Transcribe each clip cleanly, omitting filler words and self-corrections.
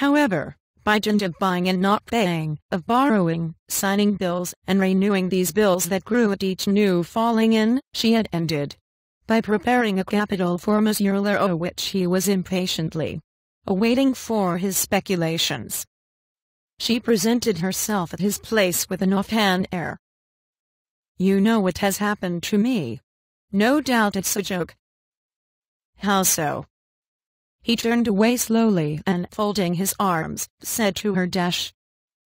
However, by dint of buying and not paying, of borrowing, signing bills, and renewing these bills that grew at each new falling in, she had ended by preparing a capital for Monsieur Leroux, which he was impatiently awaiting for his speculations. She presented herself at his place with an offhand air. "You know what has happened to me. No doubt it's a joke." "How so?" He turned away slowly and, folding his arms, said to her,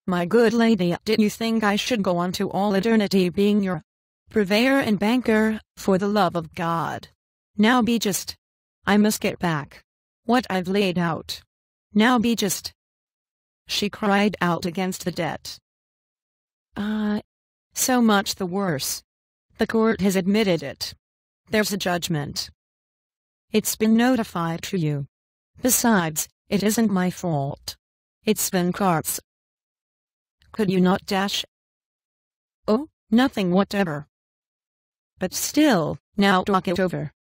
"My good lady, did you think I should go on to all eternity being your purveyor and banker? For the love of God, now be just. I must get back what I've laid out. Now be just." She cried out against the debt. So much the worse. The court has admitted it. There's a judgment. It's been notified to you. Besides, it isn't my fault. It's Vincart's. Could you not "Oh, nothing whatever. But still, now talk it over."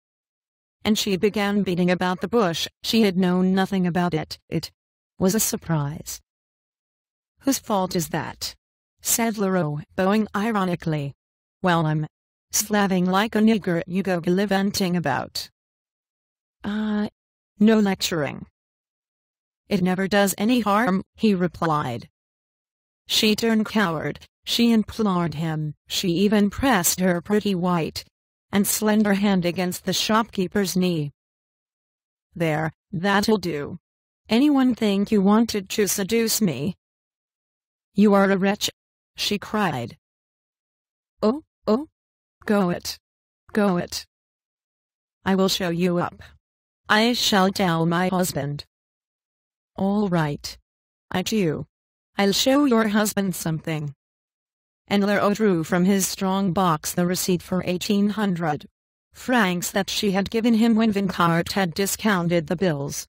And she began beating about the bush. She had known nothing about it. It was a surprise. "Whose fault is that?" said Leroux, bowing ironically. "Well, I'm slaving like a nigger you go gallivanting about." No lecturing." "It never does any harm," he replied. She turned coward. She implored him. She even pressed her pretty white and slender hand against the shopkeeper's knee. "There, that'll do. Anyone think you wanted to seduce me?" "You are a wretch," she cried. Oh, go it. Go it. I will show you up. I shall tell my husband." "All right. I'll show your husband something." And Leroux drew from his strong box the receipt for 1,800 francs that she had given him when Vincart had discounted the bills.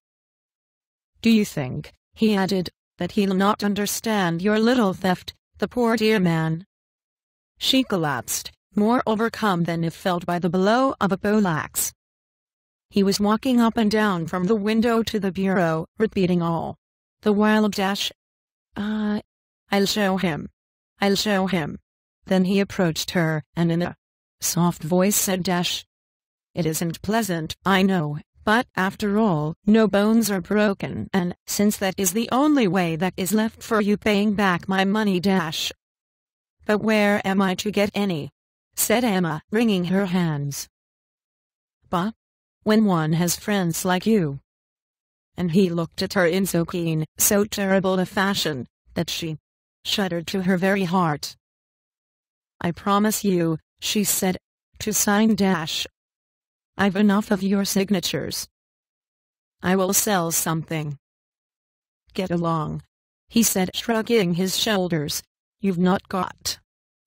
"Do you think," he added, "that he'll not understand your little theft, the poor dear man?" She collapsed, more overcome than if felled by the blow of a poleaxe. He was walking up and down from the window to the bureau, repeating all the while I'll show him. I'll show him." Then he approached her, and in a soft voice said, "It isn't pleasant, I know, but after all, no bones are broken, and since that is the only way that is left for you paying back my money But where am I to get any?" said Emma, wringing her hands. "Bah! When one has friends like you." And he looked at her in so keen, so terrible a fashion, that she shuddered to her very heart. "I promise you," she said, "to sign I've enough of your signatures. I will sell something." "Get along," he said, shrugging his shoulders. "You've not got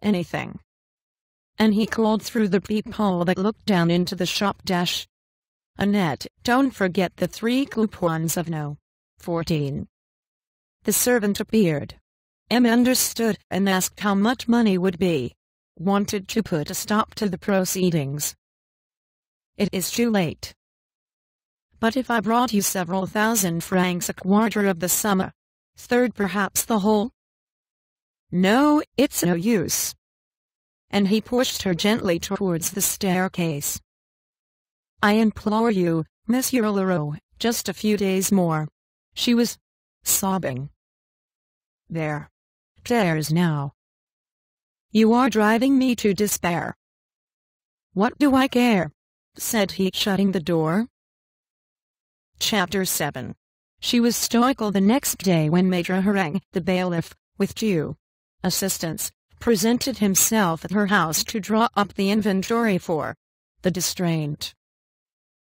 anything." And he called through the peephole that looked down into the shop. "Annette, don't forget the 3 coupons of No. 14. The servant appeared. Emma understood and asked how much money would be. Wanted to put a stop to the proceedings. "It is too late." "But if I brought you several thousand francs, a quarter of the sum, a third, perhaps the whole?" "No, it's no use." And he pushed her gently towards the staircase. "I implore you, Monsieur Leroux, just a few days more." She was sobbing. There's now. You are driving me to despair." "What do I care?" said he, shutting the door. Chapter 7. She was stoical the next day when Maître Hareng, the bailiff, with due assistance, presented himself at her house to draw up the inventory for the distraint.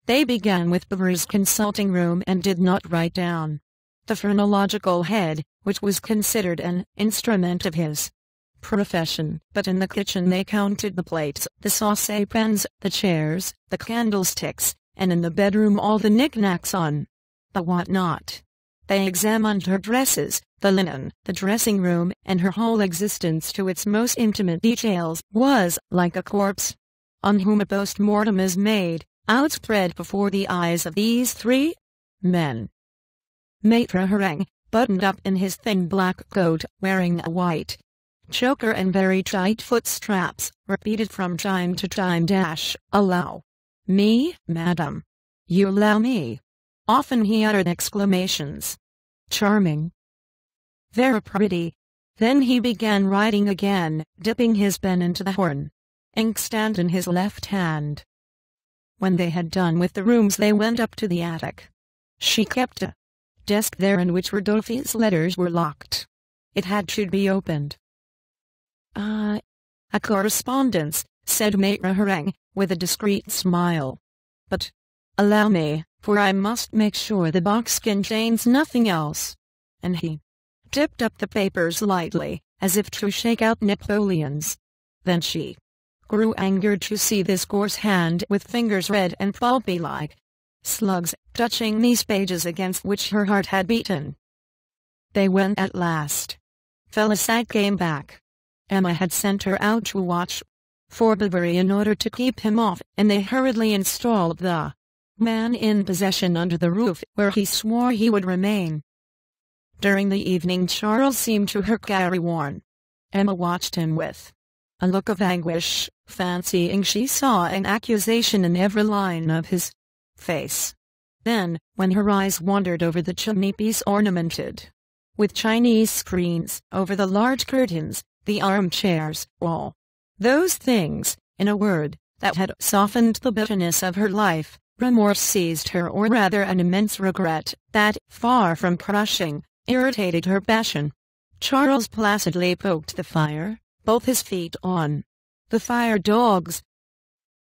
They began with Bovary's consulting room and did not write down the phrenological head, which was considered an instrument of his profession, but in the kitchen they counted the plates, the saucepans, the chairs, the candlesticks, and in the bedroom all the knickknacks on the what-not. They examined her dresses, the linen, the dressing room, and her whole existence to its most intimate details, was, like a corpse, on whom a post-mortem is made, outspread before the eyes of these 3 men. Maître Hareng, buttoned up in his thin black coat, wearing a white choker and very tight foot straps, repeated from time to time, "Allow me, madam. You allow me." Often he uttered exclamations. "Charming. Very pretty." Then he began writing again, dipping his pen into the horn inkstand in his left hand. When they had done with the rooms, they went up to the attic. She kept a desk there in which Rodolphe's letters were locked. It had to be opened. "A correspondence," said Maitre Hareng, with a discreet smile. "But allow me, for I must make sure the box contains nothing else." And he tipped up the papers lightly, as if to shake out Napoleons. Then she grew angered to see this coarse hand with fingers red and pulpy like slugs, touching these pages against which her heart had beaten. They went at last. Félicité came back. Emma had sent her out to watch for Bovary in order to keep him off, and they hurriedly installed the man in possession under the roof, where he swore he would remain. During the evening Charles seemed to her careworn. Emma watched him with a look of anguish, fancying she saw an accusation in every line of his face. Then, when her eyes wandered over the chimney-piece ornamented with Chinese screens, over the large curtains, the armchairs, all those things, in a word, that had softened the bitterness of her life, remorse seized her, or rather an immense regret, that, far from crushing, irritated her passion. Charles placidly poked the fire, both his feet on the fire dogs.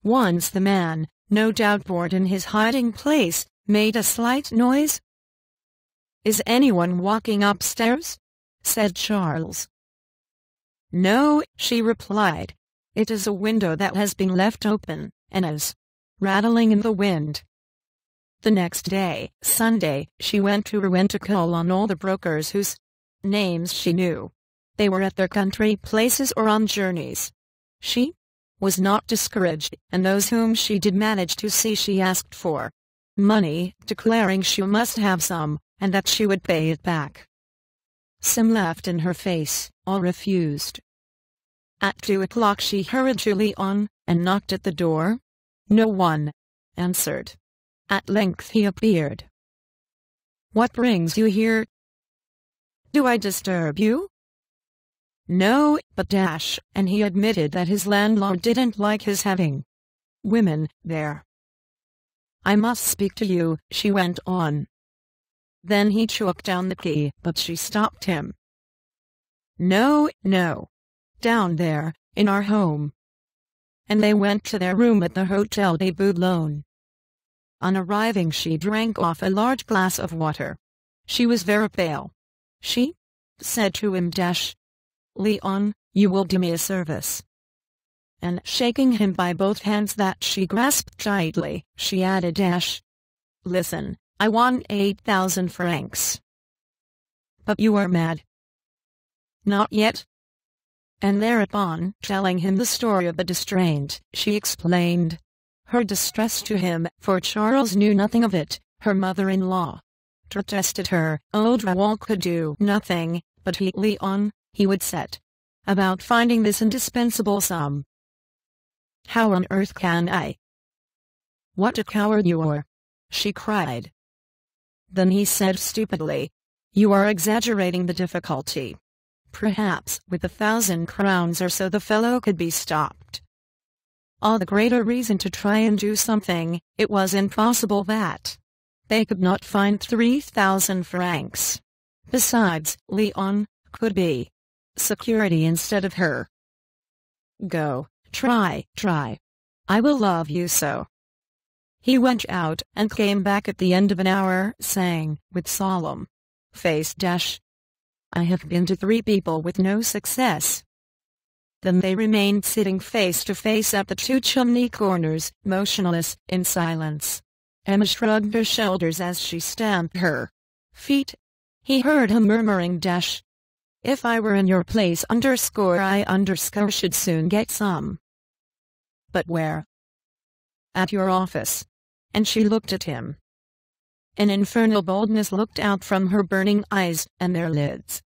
Once the man, no doubt bored in his hiding place, made a slight noise. "Is anyone walking upstairs?" said Charles. "No," she replied. "It is a window that has been left open, and is rattling in the wind." The next day, Sunday, she went to call on all the brokers whose names she knew. They were at their country places or on journeys. She was not discouraged, and those whom she did manage to see she asked for money, declaring she must have some, and that she would pay it back. Some laughed in her face, all refused. At 2 o'clock she hurried to Leon, and knocked at the door. No one answered. At length he appeared. "What brings you here? Do I disturb you?" "No, but and he admitted that his landlord didn't like his having women there. "I must speak to you," she went on. Then he took down the key, but she stopped him. "No, no. Down there, in our home." And they went to their room at the Hotel de Boulogne. On arriving she drank off a large glass of water. She was very pale. She said to him, "Leon, you will do me a service." And shaking him by both hands that she grasped tightly, she added, "Listen, I want 8,000 francs. But you are mad." "Not yet." And thereupon, telling him the story of the distraint, she explained her distress to him, for Charles knew nothing of it. Her mother-in-law protested her. Old Raoul could do nothing, but Leon, he would set about finding this indispensable sum. "How on earth can I?" "What a coward you are!" she cried. Then he said stupidly, "You are exaggerating the difficulty. Perhaps with 1,000 crowns or so the fellow could be stopped." All the greater reason to try and do something. It was impossible that they could not find 3,000 francs. Besides, Leon could be security instead of her. "Go, try. I will love you so." He went out and came back at the end of an hour, saying, with solemn face, "I have been to 3 people with no success." Then they remained sitting face to face at the 2 chimney corners, motionless, in silence. Emma shrugged her shoulders as she stamped her feet. He heard her murmuring, "If I were in your place I should soon get some." "But where?" "At your office." And she looked at him. An infernal boldness looked out from her burning eyes, and their lids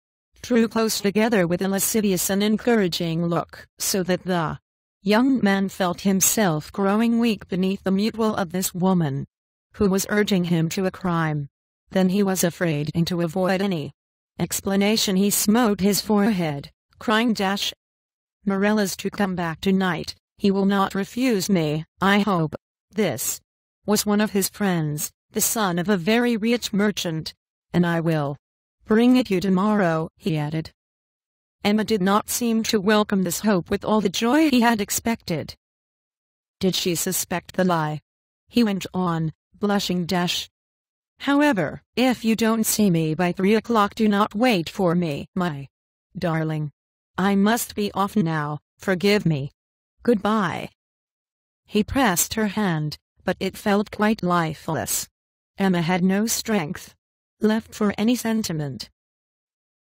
drew close together with a lascivious and encouraging look, so that the young man felt himself growing weak beneath the mutual of this woman, who was urging him to a crime. Then he was afraid, and to avoid any explanation he smote his forehead, crying, Morella's to come back tonight. He will not refuse me, I hope. This was one of his friends, the son of a very rich merchant, and I will bring it you tomorrow, he added. Emma did not seem to welcome this hope with all the joy he had expected. Did she suspect the lie? He went on, blushing. However, if you don't see me by 3 o'clock, do not wait for me, my darling. I must be off now, forgive me. Goodbye. He pressed her hand, but it felt quite lifeless. Emma had no strength left for any sentiment.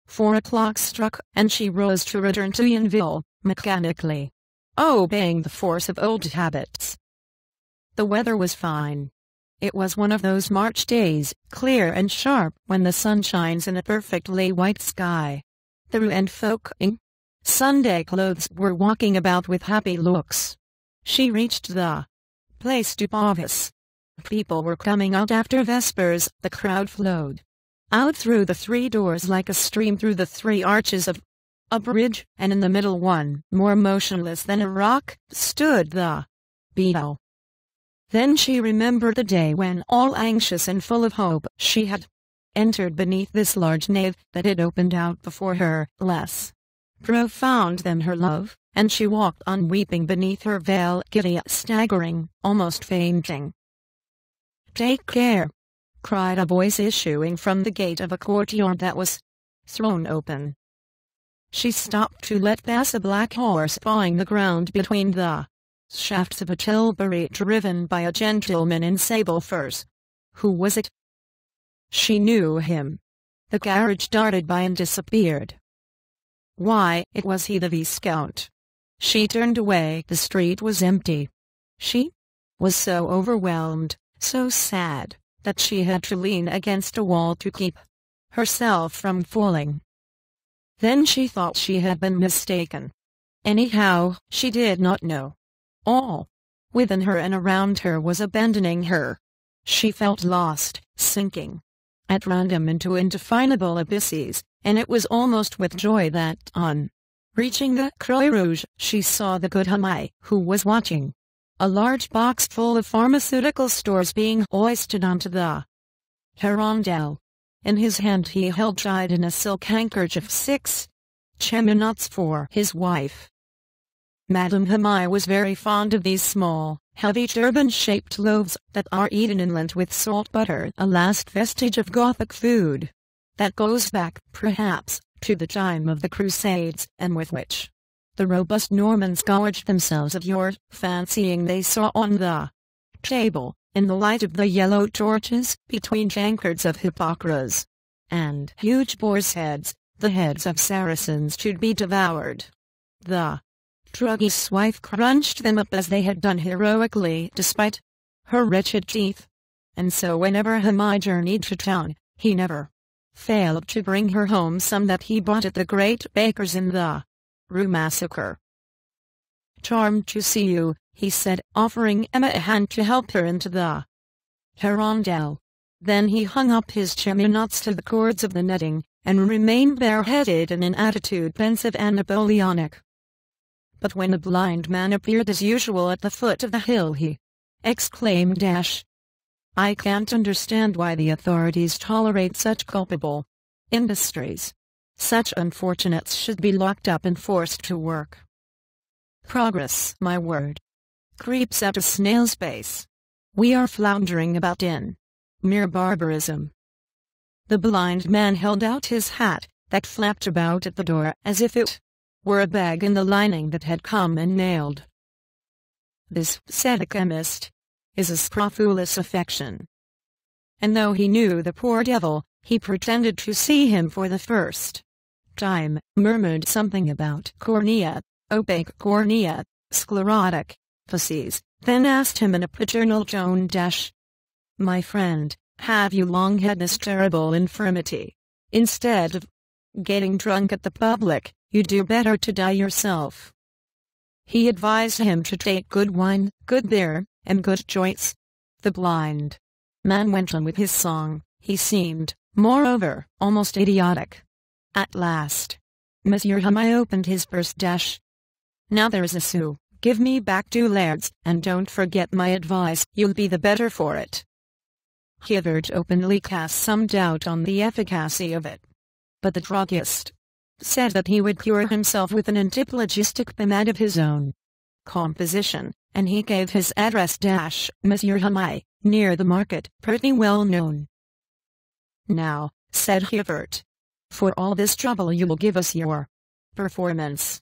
4 o'clock struck, and she rose to return to Yonville, mechanically, obeying the force of old habits. The weather was fine. It was one of those March days, clear and sharp, when the sun shines in a perfectly white sky. The rue and folk in Sunday clothes were walking about with happy looks. She reached the Place du Bovis. People were coming out after vespers. The crowd flowed out through the 3 doors like a stream through the 3 arches of a bridge, and in the middle one, more motionless than a rock, stood the beadle. Then she remembered the day when, all anxious and full of hope, she had entered beneath this large nave that had opened out before her, less profound than her love, and she walked on weeping beneath her veil, giddy, staggering, almost fainting. "Take care!" cried a voice issuing from the gate of a courtyard that was thrown open. She stopped to let pass a black horse pawing the ground between the shafts of a tilbury driven by a gentleman in sable furs. Who was it? She knew him. The carriage darted by and disappeared. Why, it was he, the Viscount. She turned away. The street was empty. She was so overwhelmed, so sad, that she had to lean against a wall to keep herself from falling. Then she thought she had been mistaken. Anyhow, she did not know. All within her and around her was abandoning her. She felt lost, sinking at random into indefinable abysses, and it was almost with joy that, on reaching the Croix Rouge, she saw the good Hamai, who was watching a large box full of pharmaceutical stores being hoisted onto the Hirondelle. In his hand he held tied in a silk handkerchief 6 cheminots for his wife. Madame Hamai was very fond of these small, heavy turban-shaped loaves that are eaten in Lent with salt butter, a last vestige of Gothic food that goes back, perhaps, to the time of the Crusades, and with which the robust Normans gorged themselves of yore, fancying they saw on the table, in the light of the yellow torches, between tankards of hippocras and huge boars' heads, the heads of Saracens to be devoured. The druggist's wife crunched them up as they had done heroically despite her wretched teeth. And so whenever Hamai journeyed to town, he never failed to bring her home some that he bought at the great baker's in the Rue Massacre. "Charmed to see you," he said, offering Emma a hand to help her into the Hirondelle. Then he hung up his cheminots to the cords of the netting, and remained bareheaded in an attitude pensive and Napoleonic. But when the blind man appeared as usual at the foot of the hill, he exclaimed, "I can't understand why the authorities tolerate such culpable industries. Such unfortunates should be locked up and forced to work. Progress, my word, creeps at a snail's pace. We are floundering about in mere barbarism." The blind man held out his hat, that flapped about at the door as if it were a bag in the lining that had come and nailed. "This," said the chemist, "is a scrofulous affection." And though he knew the poor devil, he pretended to see him for the first time, murmured something about cornea, opaque cornea, sclerotic facies, then asked him in a paternal tone, "My friend, have you long had this terrible infirmity? Instead of getting drunk at the public, you do better to die yourself." He advised him to take good wine, good beer, and good choice. The blind man went on with his song. He seemed, moreover, almost idiotic. At last, Monsieur Hamai opened his purse. "Now there's a sou. Give me back 2 lairds, and don't forget my advice. You'll be the better for it." Hibbert openly cast some doubt on the efficacy of it. But the druggist said that he would cure himself with an antiphlogistic pomade of his own composition, and he gave his address. "Monsieur Hamai, near the market, pretty well known." "Now," said Hibbert, "for all this trouble you will give us your performance."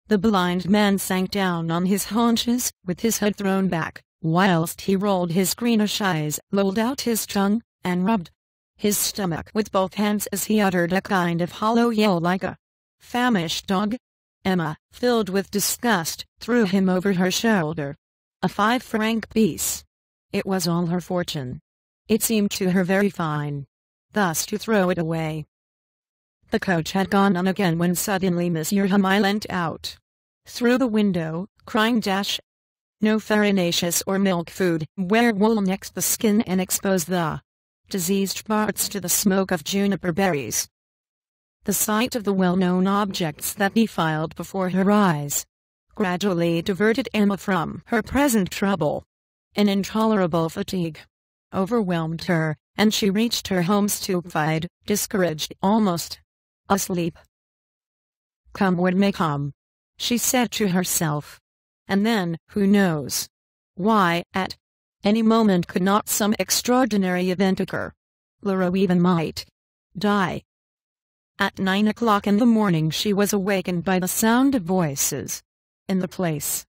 The blind man sank down on his haunches, with his head thrown back, whilst he rolled his greenish eyes, lolled out his tongue, and rubbed his stomach with both hands as he uttered a kind of hollow yell like a famished dog. Emma, filled with disgust, threw him over her shoulder a 5-franc piece. It was all her fortune. It seemed to her very fine thus to throw it away. The coach had gone on again when suddenly Monsieur Hamai leant out through the window, crying, "No farinaceous or milk food. Wear wool next the skin and expose the diseased parts to the smoke of juniper berries." The sight of the well-known objects that defiled before her eyes gradually diverted Emma from her present trouble. An intolerable fatigue overwhelmed her, and she reached her home stupefied, discouraged, almost asleep. "Come what may come," she said to herself. And then, who knows why, at any moment could not some extraordinary event occur. Leroux even might die. At 9 o'clock in the morning she was awakened by the sound of voices. In the place,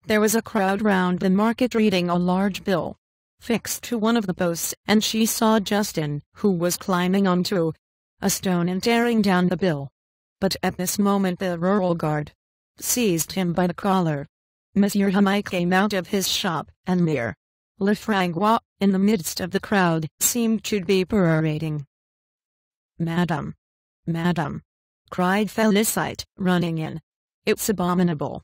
there was a crowd round the market reading a large bill fixed to one of the posts, and she saw Justin, who was climbing onto a stone and tearing down the bill. But at this moment the rural guard seized him by the collar. Monsieur Hamai came out of his shop, and Mere Lefrancois, in the midst of the crowd, seemed to be perorating. "Madame! Madame!" cried Félicite, running in. "It's abominable."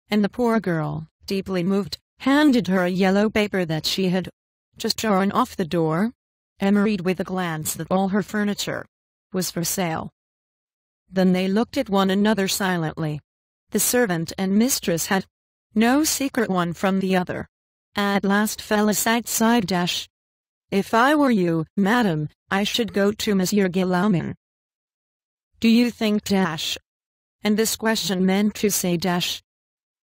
And the poor girl, deeply moved, handed her a yellow paper that she had just torn off the door. Emma read with a glance that all her furniture was for sale. Then they looked at one another silently. The servant and mistress had no secret one from the other. At last Félicite sighed. "If I were you, madam, I should go to Monsieur Guillaumin." "Do you think and this question meant to say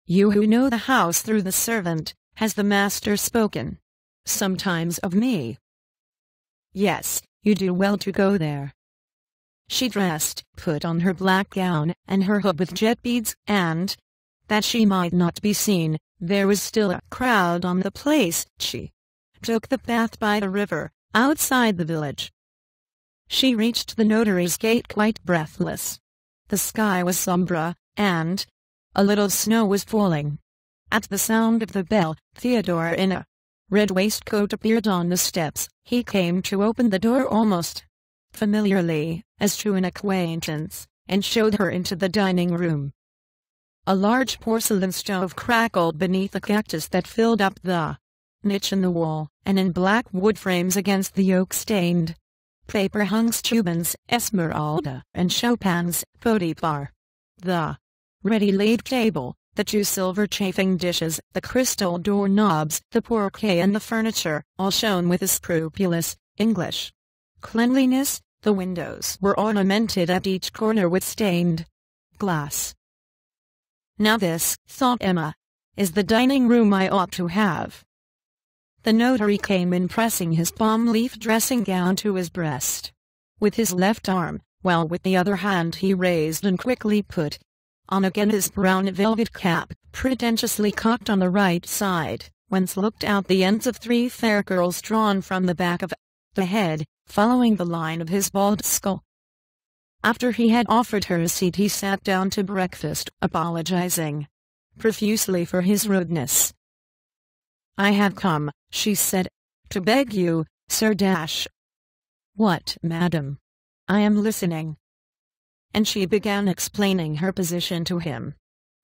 "You who know the house through the servant, has the master spoken sometimes of me?" "Yes, you do well to go there." She dressed, put on her black gown, and her hood with jet beads, and, that she might not be seen, there was still a crowd on the place. She took the path by the river, outside the village. She reached the notary's gate quite breathless. The sky was sombre, and a little snow was falling. At the sound of the bell, Theodore in a red waistcoat appeared on the steps. He came to open the door almost familiarly, as to an acquaintance, and showed her into the dining room. A large porcelain stove crackled beneath a cactus that filled up the niche in the wall, and in black wood frames against the oak-stained paper hung Steuben's Esmeralda and Chopin's Potiphar. The ready-laid table, the 2 silver chafing dishes, the crystal door-knobs, the porquet and the furniture, all shone with a scrupulous English cleanliness. The windows were ornamented at each corner with stained glass. "Now this," thought Emma, "is the dining room I ought to have." The notary came in pressing his palm-leaf dressing-gown to his breast with his left arm, while with the other hand he raised and quickly put on again his brown velvet cap, pretentiously cocked on the right side, whence looked out the ends of 3 fair curls drawn from the back of the head, following the line of his bald skull. After he had offered her a seat he sat down to breakfast, apologizing profusely for his rudeness. "I have come," she said, "to beg you Sir Dash. What, madam? I am listening. And she began explaining her position to him.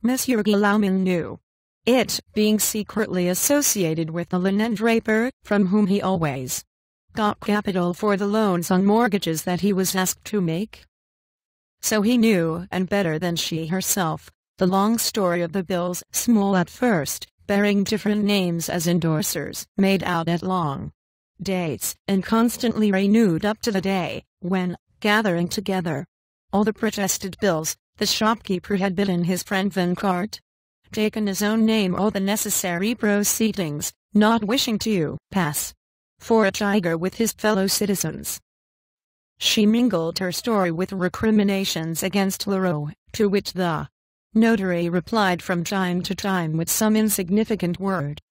Monsieur Guillaumin knew it, being secretly associated with the linen draper, from whom he always got capital for the loans on mortgages that he was asked to make. So he knew, and better than she herself, the long story of the bills, small at first, bearing different names as endorsers, made out at long dates, and constantly renewed up to the day when, gathering together all the protested bills, the shopkeeper had bidden his friend Vincart, taken his own name all the necessary proceedings, not wishing to pass for a tiger with his fellow citizens. She mingled her story with recriminations against Leroux, to which the notary replied from time to time with some insignificant word.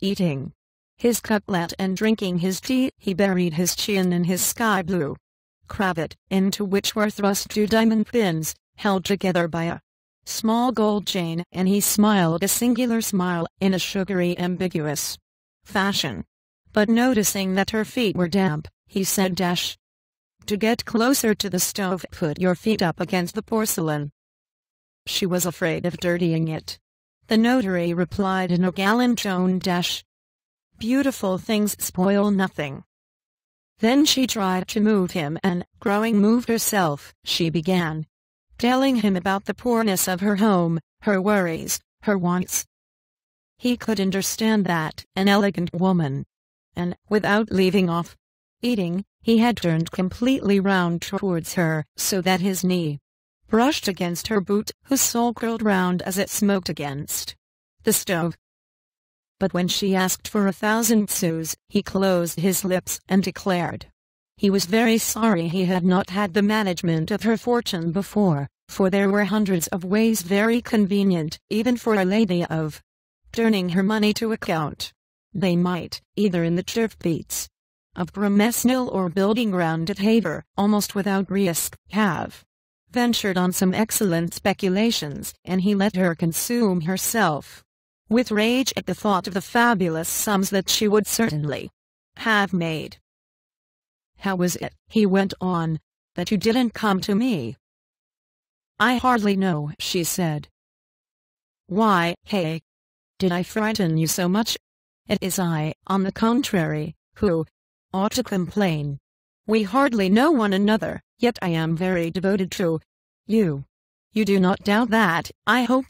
Eating his cutlet and drinking his tea, he buried his chin in his sky-blue cravat, into which were thrust 2 diamond pins, held together by a small gold chain, and he smiled a singular smile, in a sugary ambiguous fashion. But noticing that her feet were damp, he said, Dash, to get closer to the stove, put your feet up against the porcelain. She was afraid of dirtying it. The notary replied in a gallant tone, Dash, beautiful things spoil nothing. Then she tried to move him, and, growing moved herself, she began telling him about the poorness of her home, her worries, her wants. He could understand that, an elegant woman. And, without leaving off eating, he had turned completely round towards her, so that his knee brushed against her boot, whose sole curled round as it smoked against the stove. But when she asked for 1,000 sous, he closed his lips and declared he was very sorry he had not had the management of her fortune before, for there were hundreds of ways very convenient, even for a lady, of turning her money to account. They might, either in the turf beats of Bromesnil or building ground at Havre, almost without risk, have ventured on some excellent speculations, and he let her consume herself with rage at the thought of the fabulous sums that she would certainly have made. How was it, he went on, that you didn't come to me? I hardly know, she said. Why, hey, did I frighten you so much? It is I, on the contrary, who ought to complain. We hardly know one another, yet I am very devoted to you. You do not doubt that, I hope?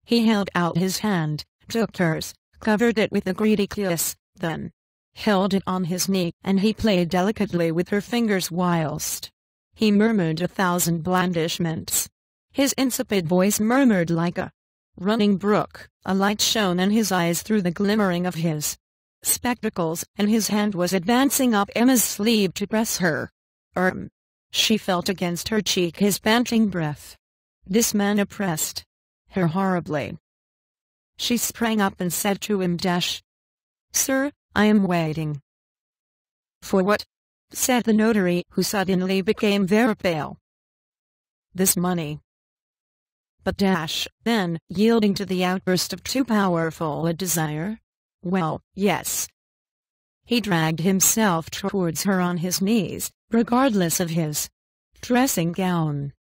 He held out his hand, took hers, covered it with a greedy kiss, then held it on his knee, and he played delicately with her fingers whilst he murmured 1,000 blandishments. His insipid voice murmured like a running brook, a light shone in his eyes through the glimmering of his spectacles, and his hand was advancing up Emma's sleeve to press her arm. She felt against her cheek his panting breath. This man oppressed her horribly. She sprang up and said to him, Dash, Sir, I am waiting. For what? Said the notary, who suddenly became very pale. This money. But Dash, then, yielding to the outburst of too powerful a desire, well, yes. He dragged himself towards her on his knees, regardless of his dressing gown.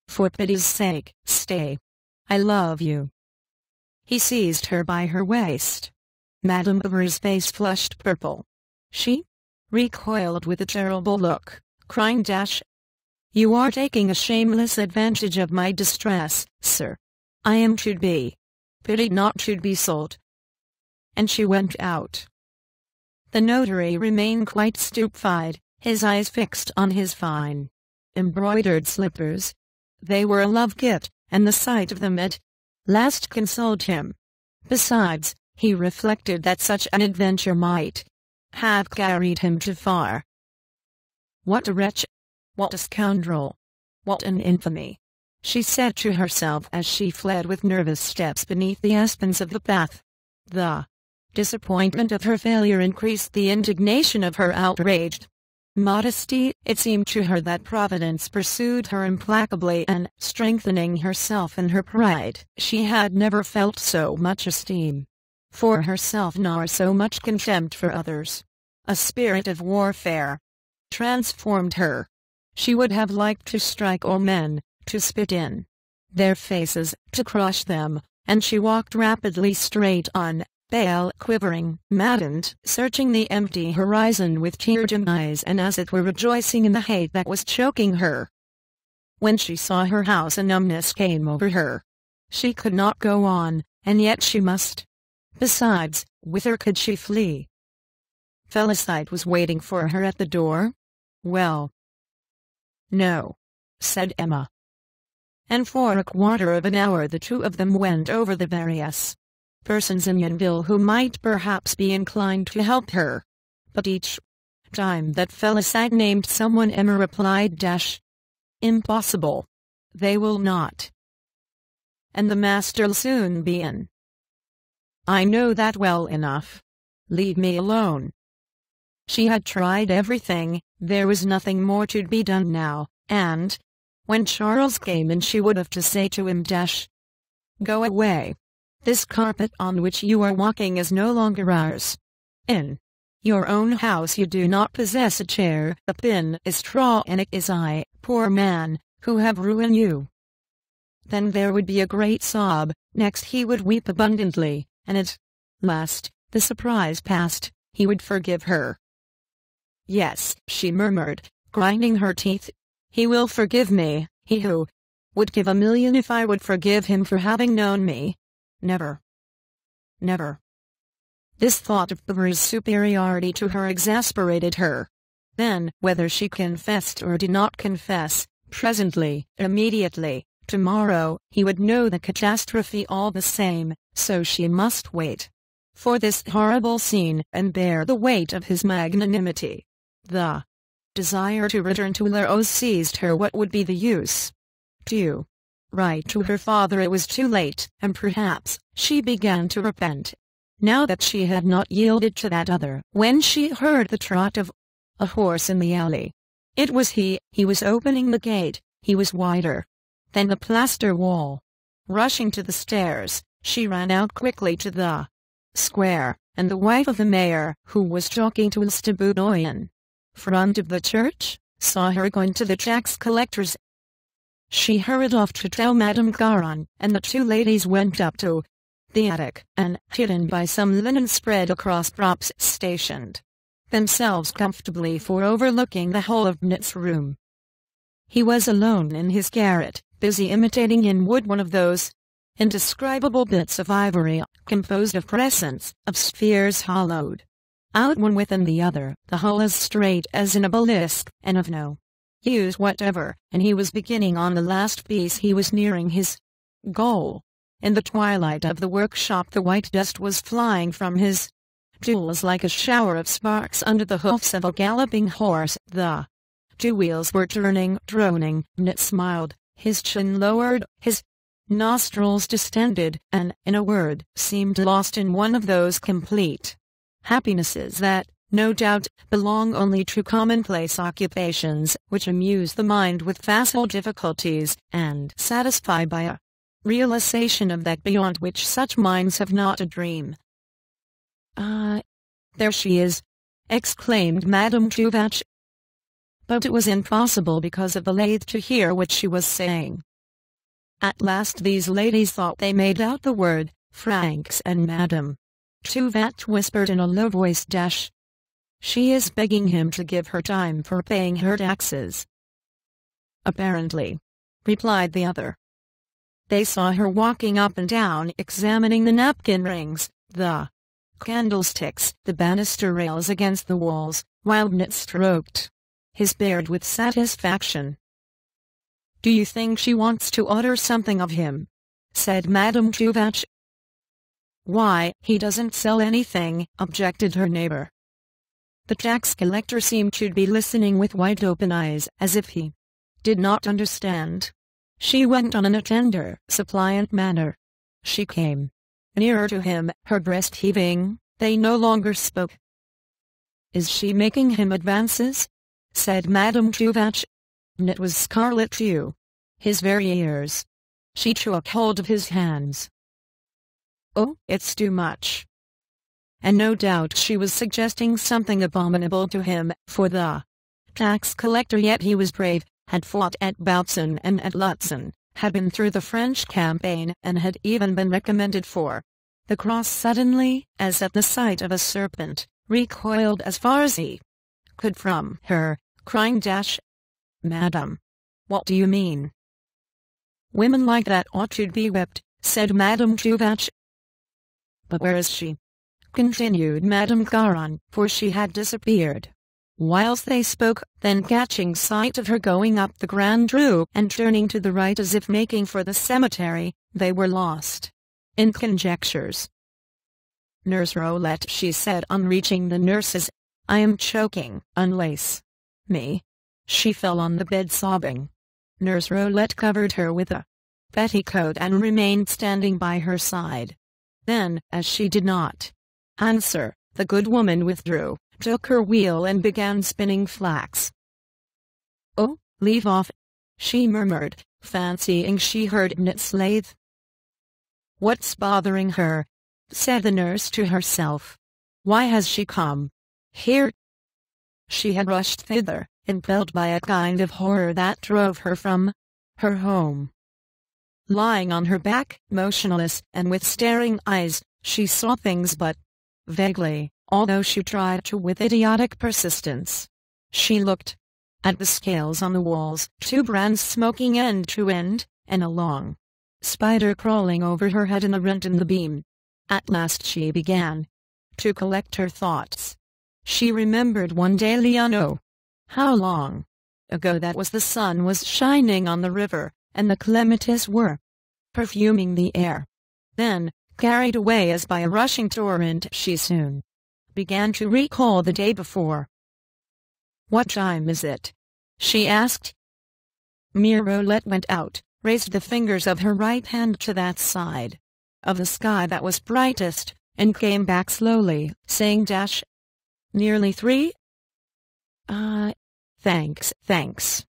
For pity's sake, stay. I love you. He seized her by her waist. Madame Bovary's face flushed purple. She recoiled with a terrible look, crying, Dash, you are taking a shameless advantage of my distress, sir. I am to be pitied, not to be sold. And she went out. The notary remained quite stupefied, his eyes fixed on his fine embroidered slippers. They were a love gift, and the sight of them at last consoled him. Besides, he reflected that such an adventure might have carried him too far. What a wretch! What a scoundrel! What an infamy! She said to herself as she fled with nervous steps beneath the aspens of the path. The disappointment of her failure increased the indignation of her outraged modesty. It seemed to her that Providence pursued her implacably, and, strengthening herself in her pride, she had never felt so much esteem for herself nor so much contempt for others. a spirit of warfare, transformed her. She would have liked to strike all men, to spit in their faces, to crush them, and she walked rapidly straight on, pale, quivering, maddened, searching the empty horizon with tear-dim eyes and as it were rejoicing in the hate that was choking her. When she saw her house a numbness came over her. She could not go on, and yet she must. Besides, whither could she flee? Felicite was waiting for her at the door? Well, no, said Emma. And for a quarter of an hour the two of them went over the various persons in Yonville who might perhaps be inclined to help her. But each time that Felicite named someone Emma replied, "Impossible. They will not. And the master'll soon be in. I know that well enough. Leave me alone." She had tried everything, there was nothing more to be done now, and when Charles came in she would have to say to him, "Go away. This carpet on which you are walking is no longer ours. In your own house you do not possess a chair, a pin, a straw, and it is I, poor man, who have ruined you." Then there would be a great sob, next he would weep abundantly, and at last, the surprise past, he would forgive her. "Yes," she murmured, grinding her teeth, "he will forgive me, he who would give 1,000,000 if I would forgive him for having known me. Never. Never." This thought of Bovary's superiority to her exasperated her. Then, whether she confessed or did not confess, presently, immediately, tomorrow, he would know the catastrophe all the same, so she must wait for this horrible scene and bear the weight of his magnanimity. The desire to return to Larose seized her. What would be the use? To write to her father it was too late, and perhaps, she began to repent, now that she had not yielded to that other. When she heard the trot of a horse in the alley, it was he was opening the gate, he was wider than the plaster wall. Rushing to the stairs, she ran out quickly to the square, and the wife of the mayor, who was talking to Lsteboudoyan, front of the church, saw her going to the tax collector's. She hurried off to tell Madame Caron, and the two ladies went up to the attic, and, hidden by some linen spread across props stationed themselves comfortably for overlooking the whole of Knit's room. He was alone in his garret, busy imitating in wood one of those indescribable bits of ivory, composed of crescents, of spheres hollowed out one within the other, the whole as straight as an obelisk, and of no use whatever, and he was beginning on the last piece. He was nearing his goal. In the twilight of the workshop the white dust was flying from his tools like a shower of sparks under the hoofs of a galloping horse. The two wheels were turning, droning. Knit smiled, his chin lowered, his nostrils distended, and, in a word, seemed lost in one of those complete happinesses that, no doubt, belong only to commonplace occupations, which amuse the mind with facile difficulties, and satisfy by a realization of that beyond which such minds have not a dream. "Ah, there she is!" exclaimed Madame Tuvach. But it was impossible because of the lathe to hear what she was saying. At last these ladies thought they made out the word francs, and Madame Tuvach whispered in a low voice, "She is begging him to give her time for paying her taxes." "Apparently," replied the other. They saw her walking up and down examining the napkin rings, the candlesticks, the banister rails against the walls, while Knit stroked his beard with satisfaction. "Do you think she wants to order something of him?" said Madame Tuvach. "Why, he doesn't sell anything," objected her neighbor. The tax collector seemed to be listening with wide-open eyes, as if he did not understand. She went on in a tender, suppliant manner. She came nearer to him, her breast heaving. They no longer spoke. "Is she making him advances?" said Madame Tuvach. Knit was scarlet to his very ears. She took hold of his hands. "Oh, it's too much." and no doubt she was suggesting something abominable to him, for the tax collector, yet he was brave, had fought at Bautzen and at Lutzen, had been through the French campaign, and had even been recommended for the cross. Suddenly, as at the sight of a serpent, recoiled as far as he could from her, crying, "Madam, what do you mean?" "Women like that ought to be whipped," said Madame Tuvach. "But where is she?" continued Madame Caron, for she had disappeared. Whilst they spoke, then catching sight of her going up the Grand Rue and turning to the right as if making for the cemetery, they were lost in conjectures. "Nurse Rolette," she said on reaching the nurses, "I am choking. Unlace me." She fell on the bed sobbing. Nurse Rolette covered her with a petticoat and remained standing by her side. Then, as she did not answer, the good woman withdrew, took her wheel and began spinning flax. "Oh, leave off," she murmured, fancying she heard Knit's lathe. "What's bothering her?" said the nurse to herself. "Why has she come here?" She had rushed thither, impelled by a kind of horror that drove her from her home. Lying on her back, motionless and with staring eyes, she saw things but vaguely, although she tried to with idiotic persistence. She looked at the scales on the walls, 2 brands smoking end to end, and a long spider crawling over her head in a rent in the beam. At last she began to collect her thoughts. She remembered one day how long ago that was, the sun was shining on the river, and the clematis were perfuming the air. Then, carried away as by a rushing torrent, she soon began to recall the day before. "What time is it?" she asked. Mere Rolette went out, raised the fingers of her right hand to that side of the sky that was brightest, and came back slowly, saying, "Nearly 3? Thanks.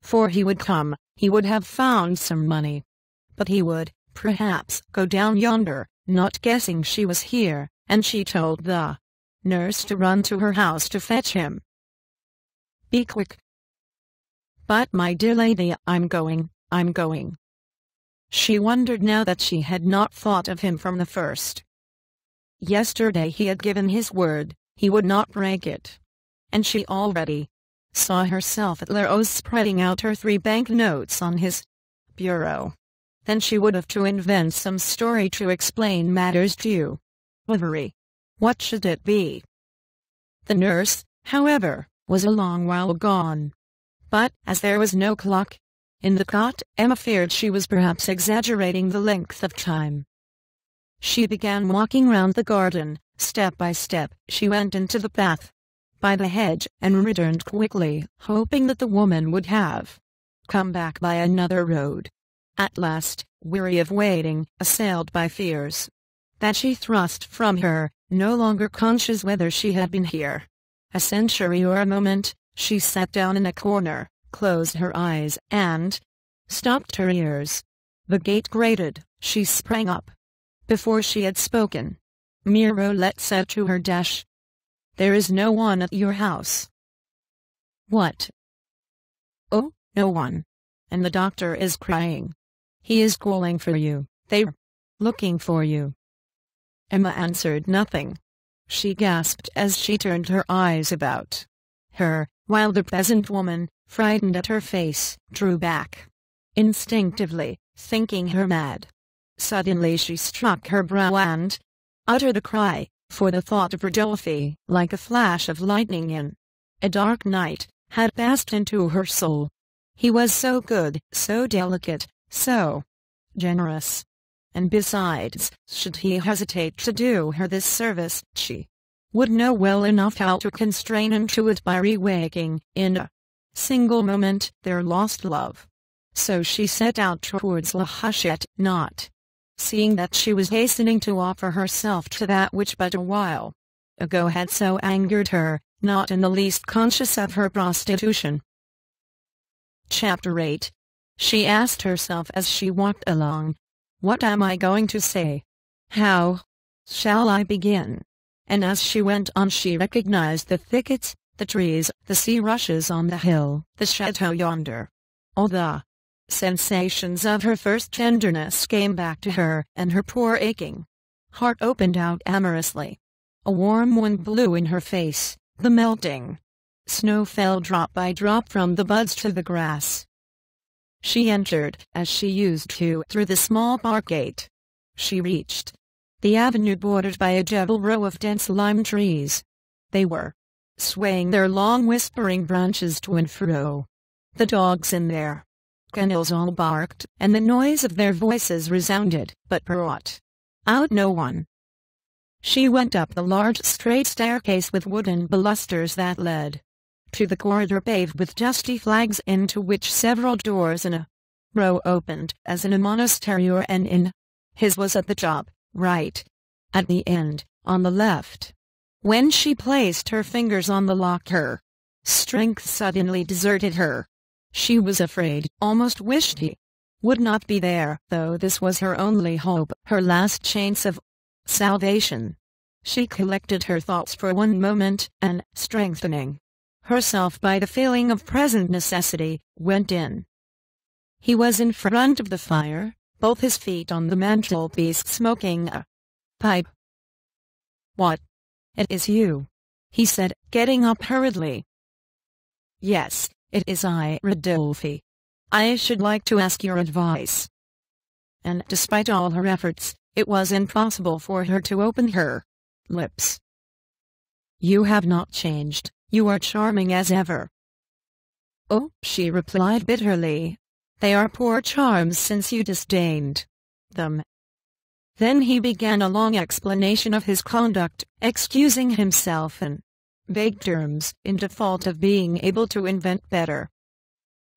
For he would come, he would have found some money. But he would, perhaps, go down yonder, not guessing she was here, and she told the nurse to run to her house to fetch him. Be quick." "But my dear lady, I'm going. She wondered now that she had not thought of him from the first. Yesterday he had given his word, he would not break it. And she already saw herself at Leroux spreading out her 3 bank notes on his bureau. Then she would have to invent some story to explain matters to Bovary. What should it be? The nurse, however, was a long while gone. But, as there was no clock in the cot, Emma feared she was perhaps exaggerating the length of time. She began walking round the garden. Step by step, she went into the path by the hedge, and returned quickly, hoping that the woman would have come back by another road. At last, weary of waiting, assailed by fears that she thrust from her, no longer conscious whether she had been here a century or a moment, she sat down in a corner, closed her eyes, and stopped her ears. The gate grated. She sprang up. Before she had spoken, Mere Rolette said to her, "There is no one at your house." "What?" "Oh, no one. And the doctor is crying. He is calling for you. They're looking for you." Emma answered nothing. She gasped as she turned her eyes about her, while the peasant woman, frightened at her face, drew back instinctively, thinking her mad. Suddenly she struck her brow and uttered a cry, for the thought of Rodolphe, like a flash of lightning in a dark night, had passed into her soul. He was so good, so delicate, so generous. And besides, should he hesitate to do her this service, she would know well enough how to constrain him to it by rewaking, in a single moment, their lost love. So she set out towards La Huchette, not seeing that she was hastening to offer herself to that which but a while ago had so angered her, not in the least conscious of her prostitution. Chapter 8. She asked herself as she walked along, "What am I going to say? How shall I begin?" and as she went on she recognized the thickets, the trees, the sea rushes on the hill, the chateau yonder. All the sensations of her first tenderness came back to her, and her poor aching heart opened out amorously. A warm wind blew in her face, the melting snow fell drop by drop from the buds to the grass. She entered, as she used to, through the small park gate. She reached the avenue bordered by a double row of dense lime trees. They were swaying their long whispering branches to and fro. The dogs in their kennels all barked, and the noise of their voices resounded, but brought out no one. She went up the large straight staircase with wooden balusters that led to the corridor paved with dusty flags, into which several doors in a row opened, as in a monastery or an inn. His was at the top, right at the end, on the left. When she placed her fingers on the lock, her strength suddenly deserted her. She was afraid, almost wished he would not be there, though this was her only hope, her last chance of salvation. She collected her thoughts for one moment, and, strengthening herself by the feeling of present necessity, went in. He was in front of the fire, both his feet on the mantelpiece, smoking a pipe. "What? It is you," he said, getting up hurriedly. "Yes, it is I, Rodolphe. I should like to ask your advice." And despite all her efforts, it was impossible for her to open her lips. "You have not changed. You are charming as ever." "Oh," she replied bitterly, "they are poor charms since you disdained them." Then he began a long explanation of his conduct, excusing himself in vague terms, in default of being able to invent better.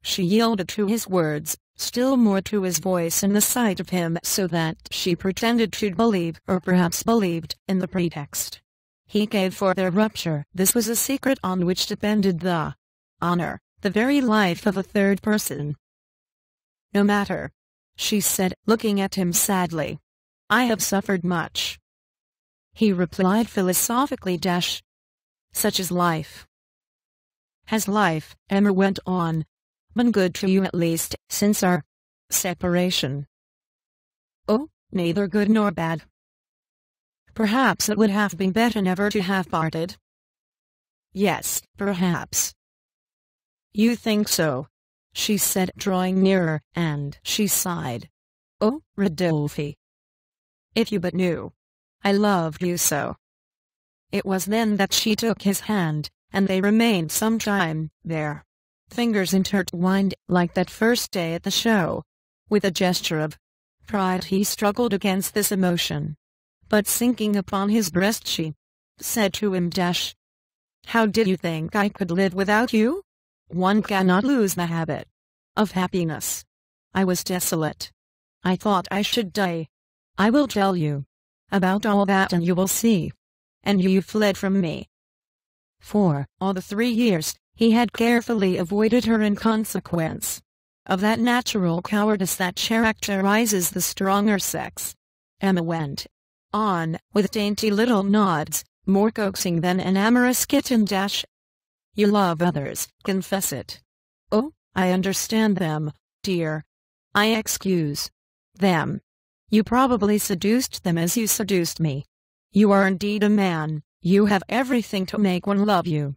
She yielded to his words, still more to his voice and the sight of him, so that she pretended to believe, or perhaps believed, in the pretext he gave for their rupture. This was a secret on which depended the honor, the very life of a third person. "No matter," she said, looking at him sadly. "I have suffered much." He replied philosophically, "Such is life." "Has life," Emma went on, "been good to you at least, since our separation?" "Oh, neither good nor bad." "Perhaps it would have been better never to have parted." "Yes, perhaps." "You think so?" she said, drawing nearer, and she sighed. "Oh, Rodolphe, if you but knew. I loved you so." It was then that she took his hand, and they remained some time, their fingers intertwined, like that first day at the show. With a gesture of pride he struggled against this emotion. But sinking upon his breast she said to him, "How did you think I could live without you? One cannot lose the habit of happiness. I was desolate. I thought I should die. I will tell you about all that and you will see. And you fled from me." For all the 3 years, he had carefully avoided her in consequence of that natural cowardice that characterizes the stronger sex. Emma went on, with dainty little nods, more coaxing than an amorous kitten. "You love others, confess it." "Oh, I understand them, dear. I excuse them. You probably seduced them as you seduced me. You are indeed a man, you have everything to make one love you.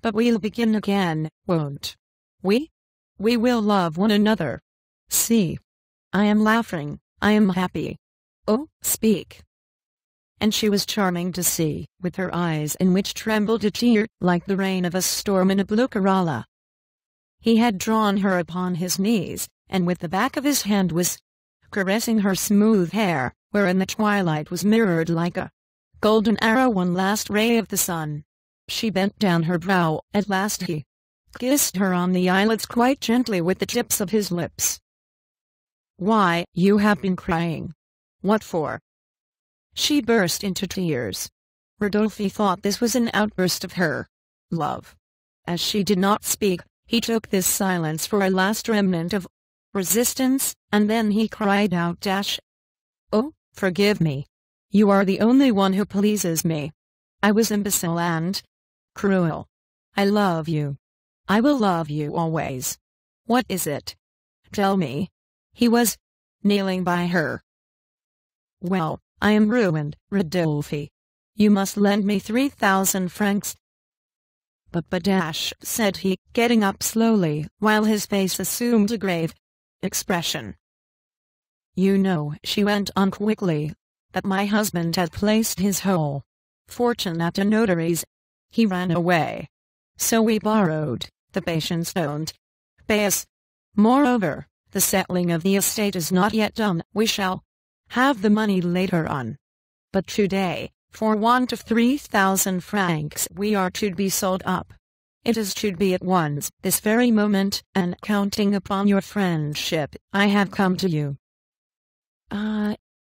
But we'll begin again, won't we? We will love one another. See. I am laughing, I am happy. Oh, speak." And she was charming to see, with her eyes in which trembled a tear, like the rain of a storm in a blue corolla. He had drawn her upon his knees, and with the back of his hand was caressing her smooth hair, where in the twilight was mirrored like a golden arrow one last ray of the sun. She bent down her brow. At last he kissed her on the eyelids quite gently with the tips of his lips. "Why, you have been crying. What for?" She burst into tears. Rodolphe thought this was an outburst of her love. As she did not speak, he took this silence for a last remnant of resistance, and then he cried out, "Oh, forgive me. You are the only one who pleases me. I was imbecile and cruel. I love you. I will love you always. What is it? Tell me. He was kneeling by her. Well, I am ruined, Rodolphe. You must lend me 3,000 francs. But dash, said he, getting up slowly, while his face assumed a grave expression. You know, she went on quickly, that my husband had placed his whole fortune at a notary's. He ran away. So we borrowed, the patients don't pay us. Moreover, the settling of the estate is not yet done. We shall have the money later on. But today, for want of 3,000 francs, we are to be sold up. It is to be at once, this very moment, and counting upon your friendship, I have come to you.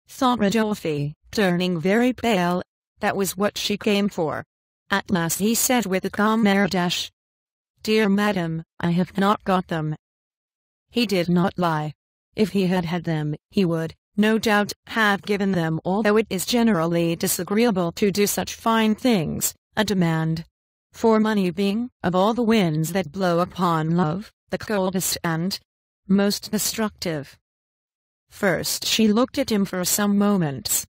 Thought Rodolphe, turning very pale. That was what she came for. At last he said with a calm air, Dear madam, I have not got them. He did not lie. If he had had them, he would, no doubt, have given them, although it is generally disagreeable to do such fine things, a demand for money being, of all the winds that blow upon love, the coldest and most destructive. First she looked at him for some moments.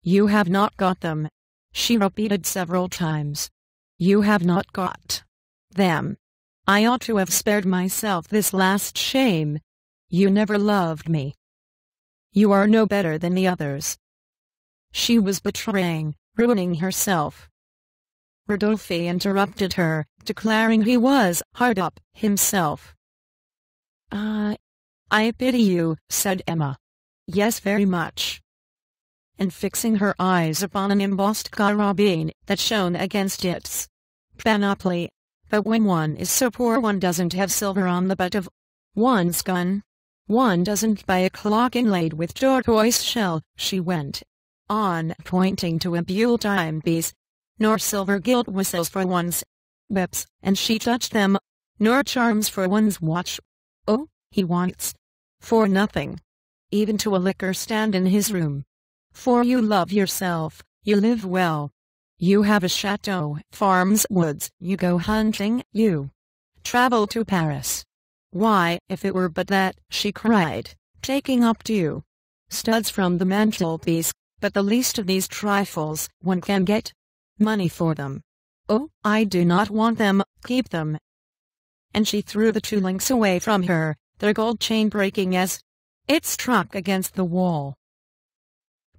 You have not got them, she repeated several times. You have not got them. I ought to have spared myself this last shame. You never loved me. You are no better than the others. She was betraying, ruining herself. Rodolphe interrupted her, declaring he was hard up himself. I pity you, said Emma. Yes, very much. And fixing her eyes upon an embossed carabine that shone against its panoply. But when one is so poor one doesn't have silver on the butt of one's gun. One doesn't buy a clock inlaid with turquoise shell, she went on, pointing to a Buell timepiece, nor silver gilt whistles for one's whips, and she touched them, nor charms for one's watch. Oh, he wants for nothing, even to a liquor stand in his room. For you love yourself, you live well. You have a chateau, farms, woods, you go hunting, you travel to Paris. Why, if it were but that, she cried, taking up two studs from the mantelpiece, but the least of these trifles, one can get money for them. Oh, I do not want them, keep them. And she threw the 2 links away from her, their gold chain breaking as it struck against the wall.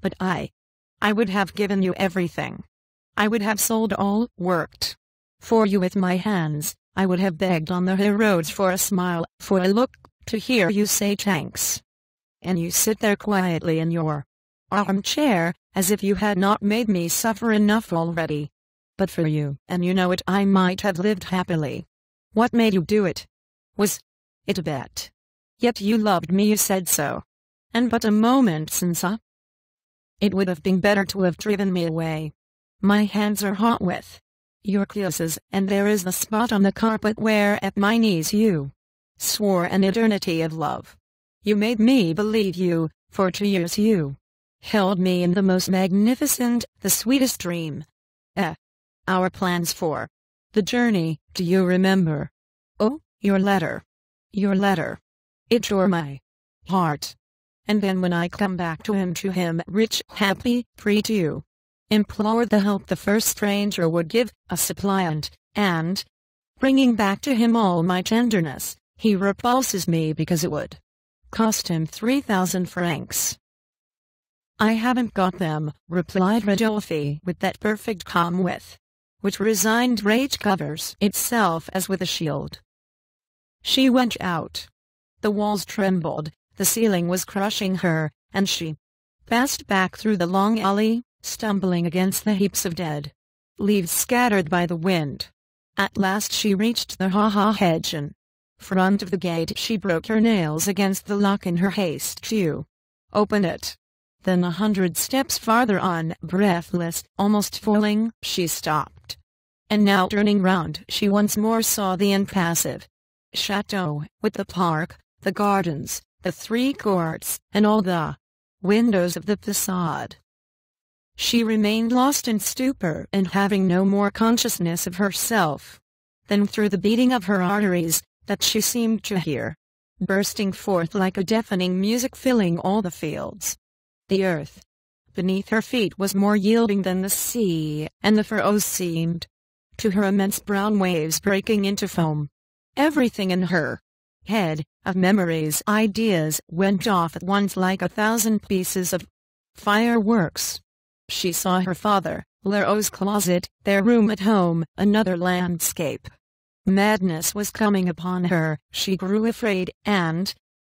But I would have given you everything. I would have sold all, worked for you with my hands. I would have begged on the high roads for a smile, for a look, to hear you say thanks. And you sit there quietly in your armchair, as if you had not made me suffer enough already. But for you, and you know it, I might have lived happily. What made you do it? Was it a bet? Yet you loved me, you said so. And but a moment since, it would have been better to have driven me away. My hands are hot with your kisses, and there is the spot on the carpet where at my knees you swore an eternity of love. You made me believe you, for 2 years you held me in the most magnificent, the sweetest dream. Our plans for the journey, do you remember? Oh, your letter. Your letter. It tore my heart. And then when I come back to him rich, happy, free to implore the help the first stranger would give, a suppliant, and, bringing back to him all my tenderness, he repulses me because it would cost him 3,000 francs. I haven't got them, replied Rodolphe with that perfect calm which resigned rage covers itself as with a shield. She went out. The walls trembled, the ceiling was crushing her, and she passed back through the long alley, stumbling against the heaps of dead leaves scattered by the wind. At last she reached the ha-ha hedge in front of the gate. She broke her nails against the lock in her haste to open it. Then 100 steps farther on, breathless, almost falling, she stopped. And now turning round she once more saw the impassive chateau, with the park, the gardens, the 3 courts, and all the windows of the facade. She remained lost in stupor and having no more consciousness of herself than through the beating of her arteries that she seemed to hear, bursting forth like a deafening music filling all the fields. The earth beneath her feet was more yielding than the sea, and the furrows seemed to her immense brown waves breaking into foam. Everything in her head, of memories, ideas, went off at once like 1,000 pieces of fireworks. She saw her father, Leroux's closet, their room at home, another landscape. Madness was coming upon her. She grew afraid, and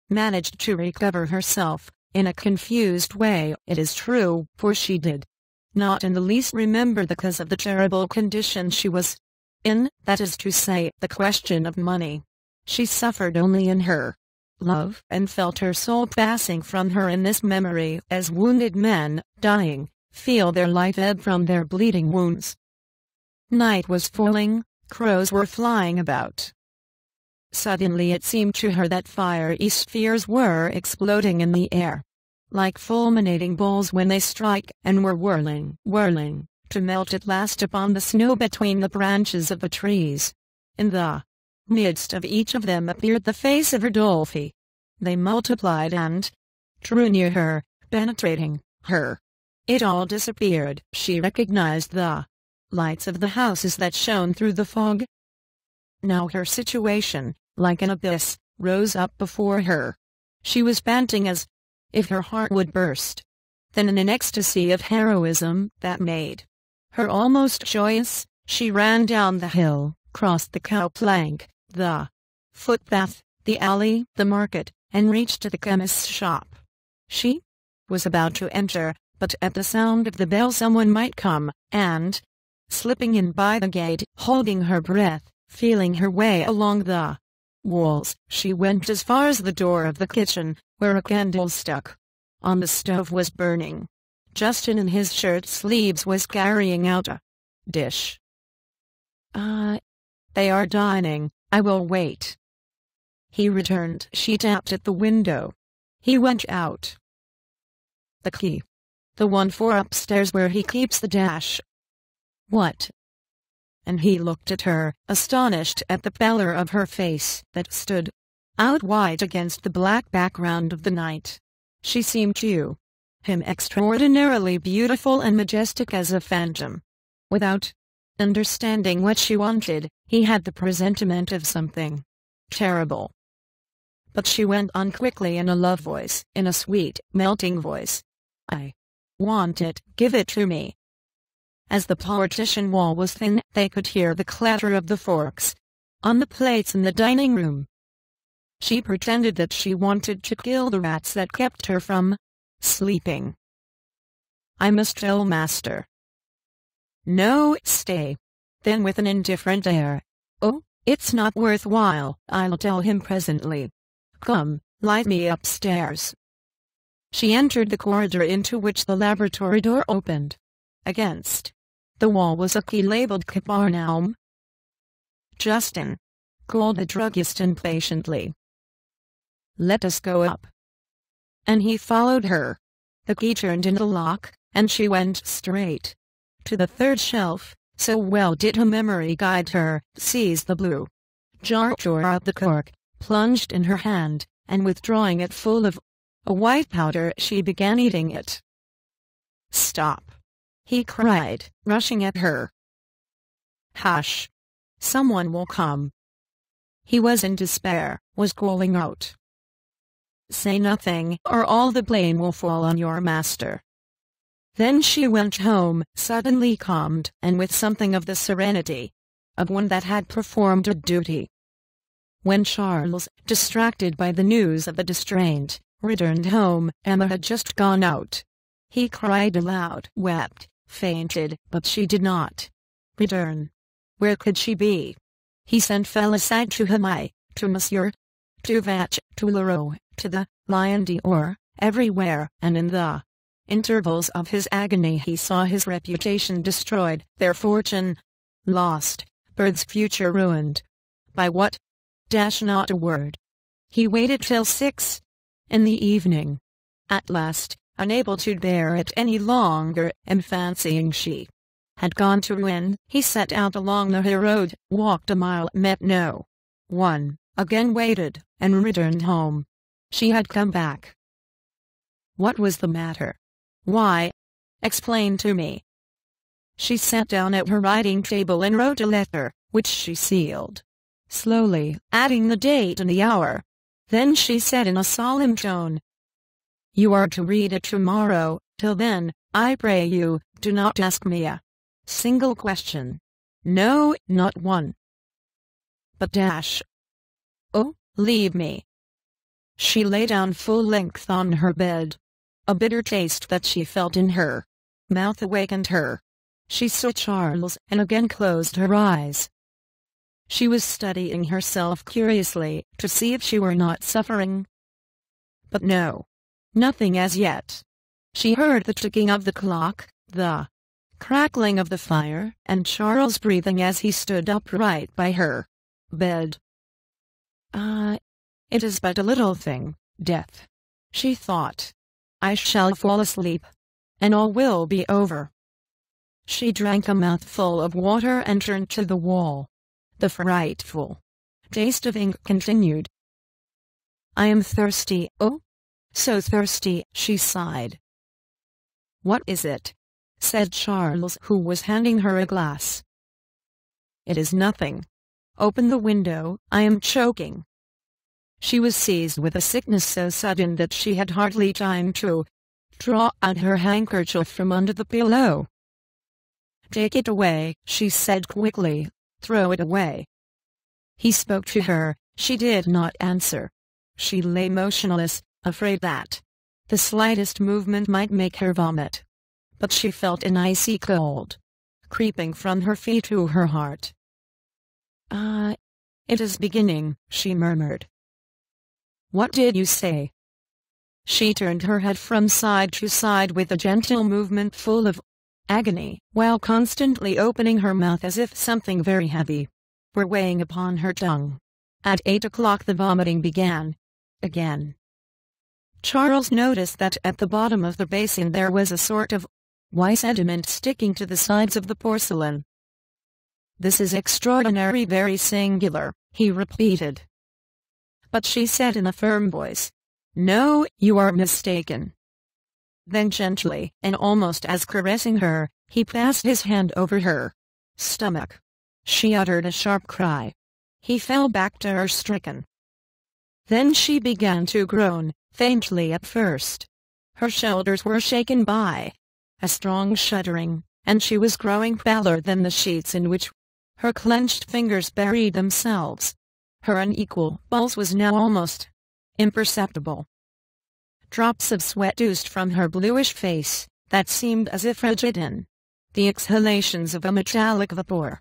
managed to recover herself, in a confused way, it is true, for she did not in the least remember the cause of the terrible condition she was in, that is to say, the question of money. She suffered only in her love, and felt her soul passing from her in this memory, as wounded men, dying, feel their life ebb from their bleeding wounds. Night was falling, crows were flying about. Suddenly it seemed to her that fiery spheres were exploding in the air, like fulminating balls when they strike, and were whirling, to melt at last upon the snow between the branches of the trees. In the midst of each of them appeared the face of Rodolphe. They multiplied and drew near her, penetrating her. It all disappeared. She recognized the lights of the houses that shone through the fog. Now her situation, like an abyss, rose up before her. She was panting as if her heart would burst. Then in an ecstasy of heroism that made her almost joyous, she ran down the hill, crossed the cow plank, the footpath, the alley, the market, and reached the chemist's shop. She was about to enter, but at the sound of the bell someone might come, and, slipping in by the gate, holding her breath, feeling her way along the walls, she went as far as the door of the kitchen, where a candle stuck on the stove was burning. Justin in his shirt sleeves was carrying out a dish. They are dining, I will wait," he returned. She tapped at the window. He went out. "The key. The one for upstairs where he keeps the dash." "What?" And he looked at her, astonished at the pallor of her face that stood out white against the black background of the night. She seemed to him extraordinarily beautiful and majestic as a phantom. Without understanding what she wanted, he had the presentiment of something terrible. But she went on quickly in a love voice, in a sweet, melting voice. "I want it, give it to me." As the partition wall was thin, they could hear the clatter of the forks on the plates in the dining room. She pretended that she wanted to kill the rats that kept her from sleeping. "I must tell master." "No, stay." Then with an indifferent air, "Oh, it's not worth while, I'll tell him presently. Come, light me upstairs." She entered the corridor into which the laboratory door opened. Against the wall was a key labeled Capernaum. "Justin," called the druggist impatiently. "Let us go up." And he followed her. The key turned in the lock, and she went straight to the third shelf, so well did her memory guide her, seized the blue jar, tore out the cork, plunged in her hand, and withdrawing it full of a white powder, she began eating it. "Stop!" he cried, rushing at her. "Hush! Someone will come." He was in despair, was calling out. "Say nothing, or all the blame will fall on your master." Then she went home, suddenly calmed, and with something of the serenity of one that had performed a duty. When Charles, distracted by the news of the distraint, returned home, Emma had just gone out. He cried aloud, wept, fainted, but she did not return. Where could she be? He sent Félicite to Hamai, to Monsieur, to Vache, to Leroux, to the Lion d'Or, everywhere, and in the intervals of his agony he saw his reputation destroyed, their fortune lost, Bert's future ruined. By what? Not a word. He waited till 6 in the evening. At last, Unable to bear it any longer, and fancying she had gone to ruin, he set out along the road, walked a mile, met no one, again waited, and returned home. She had come back. What was the matter? Why? Explain to me. She sat down at her writing table and wrote a letter, which she sealed, slowly, adding the date and the hour. Then she said in a solemn tone, "You are to read it tomorrow. Till then, I pray you, do not ask me a single question. No, not one. But dash. Oh, leave me." She lay down full length on her bed. A bitter taste that she felt in her mouth awakened her. She saw Charles and again closed her eyes. She was studying herself curiously to see if she were not suffering. But no, nothing as yet. She heard the ticking of the clock, the crackling of the fire, and Charles breathing as he stood upright by her bed. It is but a little thing, death, she thought. I shall fall asleep, and all will be over. She drank a mouthful of water and turned to the wall. The frightful taste of ink continued. I am thirsty, oh, so thirsty, she sighed. What is it? Said Charles, who was handing her a glass. It is nothing. Open the window, I am choking. She was seized with a sickness so sudden that she had hardly time to draw out her handkerchief from under the pillow. Take it away, she said quickly. Throw it away. He spoke to her. She did not answer. She lay motionless, afraid that the slightest movement might make her vomit. But she felt an icy cold creeping from her feet to her heart. It is beginning, she murmured. What did you say? She turned her head from side to side with a gentle movement full of agony, while constantly opening her mouth as if something very heavy were weighing upon her tongue. At 8 o'clock the vomiting began. Again. Charles noticed that at the bottom of the basin there was a sort of white sediment sticking to the sides of the porcelain. This is extraordinary, very singular, he repeated. But she said in a firm voice, No, you are mistaken. Then gently, and almost as caressing her, he passed his hand over her stomach. She uttered a sharp cry. He fell back to her stricken. Then she began to groan, faintly at first. Her shoulders were shaken by a strong shuddering, and she was growing paler than the sheets in which her clenched fingers buried themselves. Her unequal pulse was now almost imperceptible. Drops of sweat oozed from her bluish face, that seemed as if frigid in the exhalations of a metallic vapor.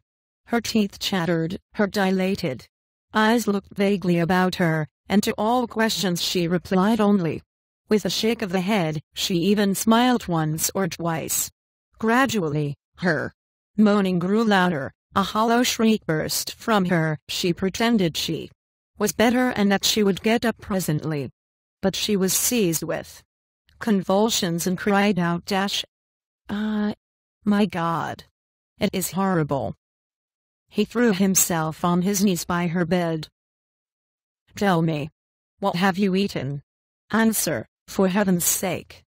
Her teeth chattered, her dilated eyes looked vaguely about her, and to all questions she replied only with a shake of the head. She even smiled once or twice. Gradually, her moaning grew louder. A hollow shriek burst from her. She pretended she was better and that she would get up presently. But she was seized with convulsions and cried out, My God! It is horrible. He threw himself on his knees by her bed. Tell me, what have you eaten? Answer, for heaven's sake.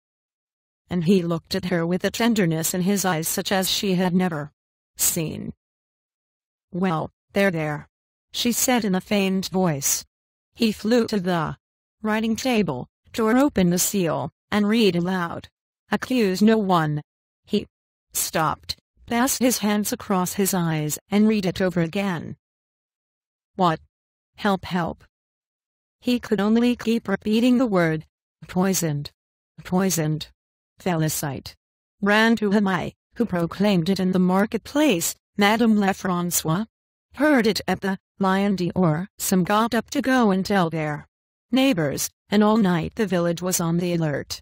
And he looked at her with a tenderness in his eyes such as she had never seen. Well, there, she said in a faint voice. He flew to the writing table, tore open the seal, and read aloud. Accuse no one. He stopped, passed his hands across his eyes, and read it over again. What? Help, help. He could only keep repeating the word. Poisoned. Poisoned. Felicite ran to him. I, who proclaimed it in the marketplace, Madame Lefrancois, heard it at the Lion d'Or. Some got up to go and tell their neighbors, and all night the village was on the alert.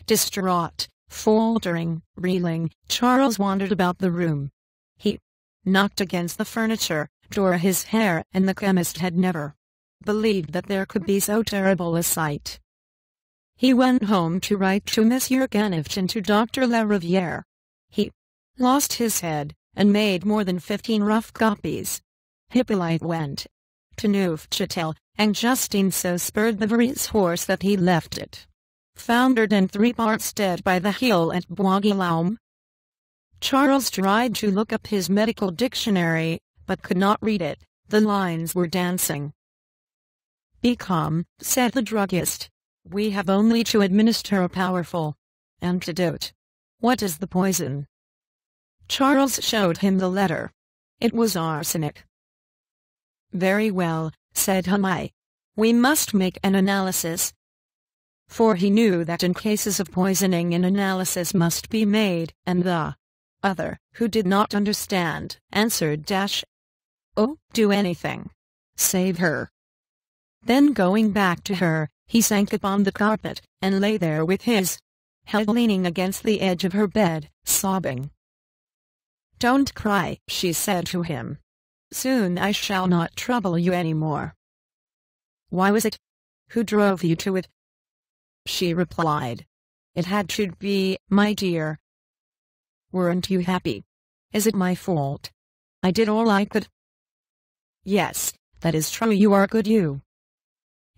Distraught, faltering, reeling, Charles wandered about the room. He knocked against the furniture, tore his hair, and the chemist had never believed that there could be so terrible a sight. He went home to write to Monsieur Ganevich and to Dr. Lariviere. He lost his head, and made more than 15 rough copies. Hippolyte went to Neufchâtel, and Justine so spurred Bovary's horse that he left it foundered and 3 parts dead by the hill at Bois-Guillaume. Charles tried to look up his medical dictionary, but could not read it. The lines were dancing. "Be calm," said the druggist. "We have only to administer a powerful antidote." "What is the poison?" Charles showed him the letter. It was arsenic. "Very well," said Humai. "We must make an analysis." For he knew that in cases of poisoning an analysis must be made, and the other, who did not understand, answered "Oh, do anything. Save her." Then going back to her, he sank upon the carpet, and lay there with his head leaning against the edge of her bed, sobbing. "Don't cry," she said to him. "Soon I shall not trouble you any more." "Why was it? Who drove you to it?" She replied. "It had to be, my dear." "Weren't you happy?" "Is it my fault? I did all I could." "Yes, that is true, you are good, you."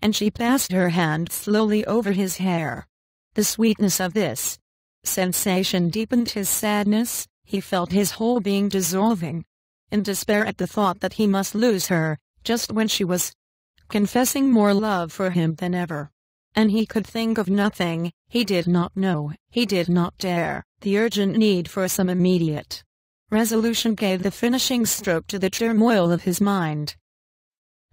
And she passed her hand slowly over his hair. The sweetness of this sensation deepened his sadness. He felt his whole being dissolving in despair at the thought that he must lose her, just when she was confessing more love for him than ever. And he could think of nothing, he did not know, he did not dare. The urgent need for some immediate resolution gave the finishing stroke to the turmoil of his mind.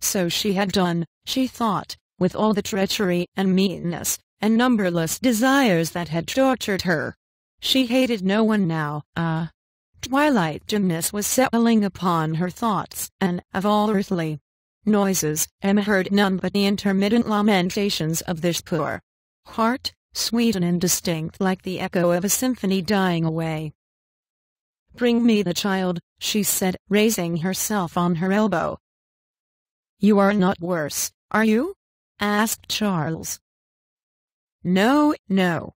So she had done, she thought, with all the treachery and meanness, and numberless desires that had tortured her. She hated no one now. A twilight dimness was settling upon her thoughts, and, of all earthly noises, Emma heard none but the intermittent lamentations of this poor heart, sweet and indistinct like the echo of a symphony dying away. "Bring me the child," she said, raising herself on her elbow. "You are not worse, are you?" asked Charles. "No, no."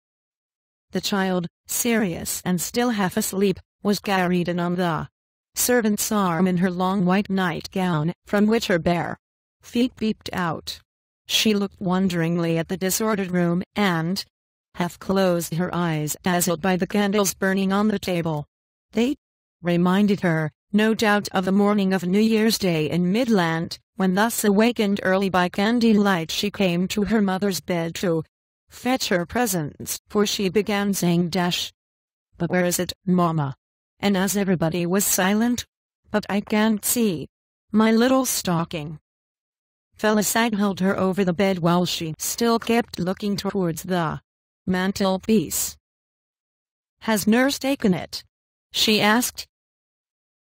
The child, serious and still half asleep, was carried in on the servant's arm in her long white nightgown, from which her bare feet peeped out. She looked wonderingly at the disordered room, and half closed her eyes, dazzled by the candles burning on the table. They reminded her, no doubt, of the morning of New Year's Day in Midland, when thus awakened early by candlelight she came to her mother's bed to fetch her presents, for she began saying "But where is it, Mama?" And as everybody was silent, "But I can't see my little stocking." Felicite held her over the bed while she still kept looking towards the mantelpiece. "Has nurse taken it?" she asked.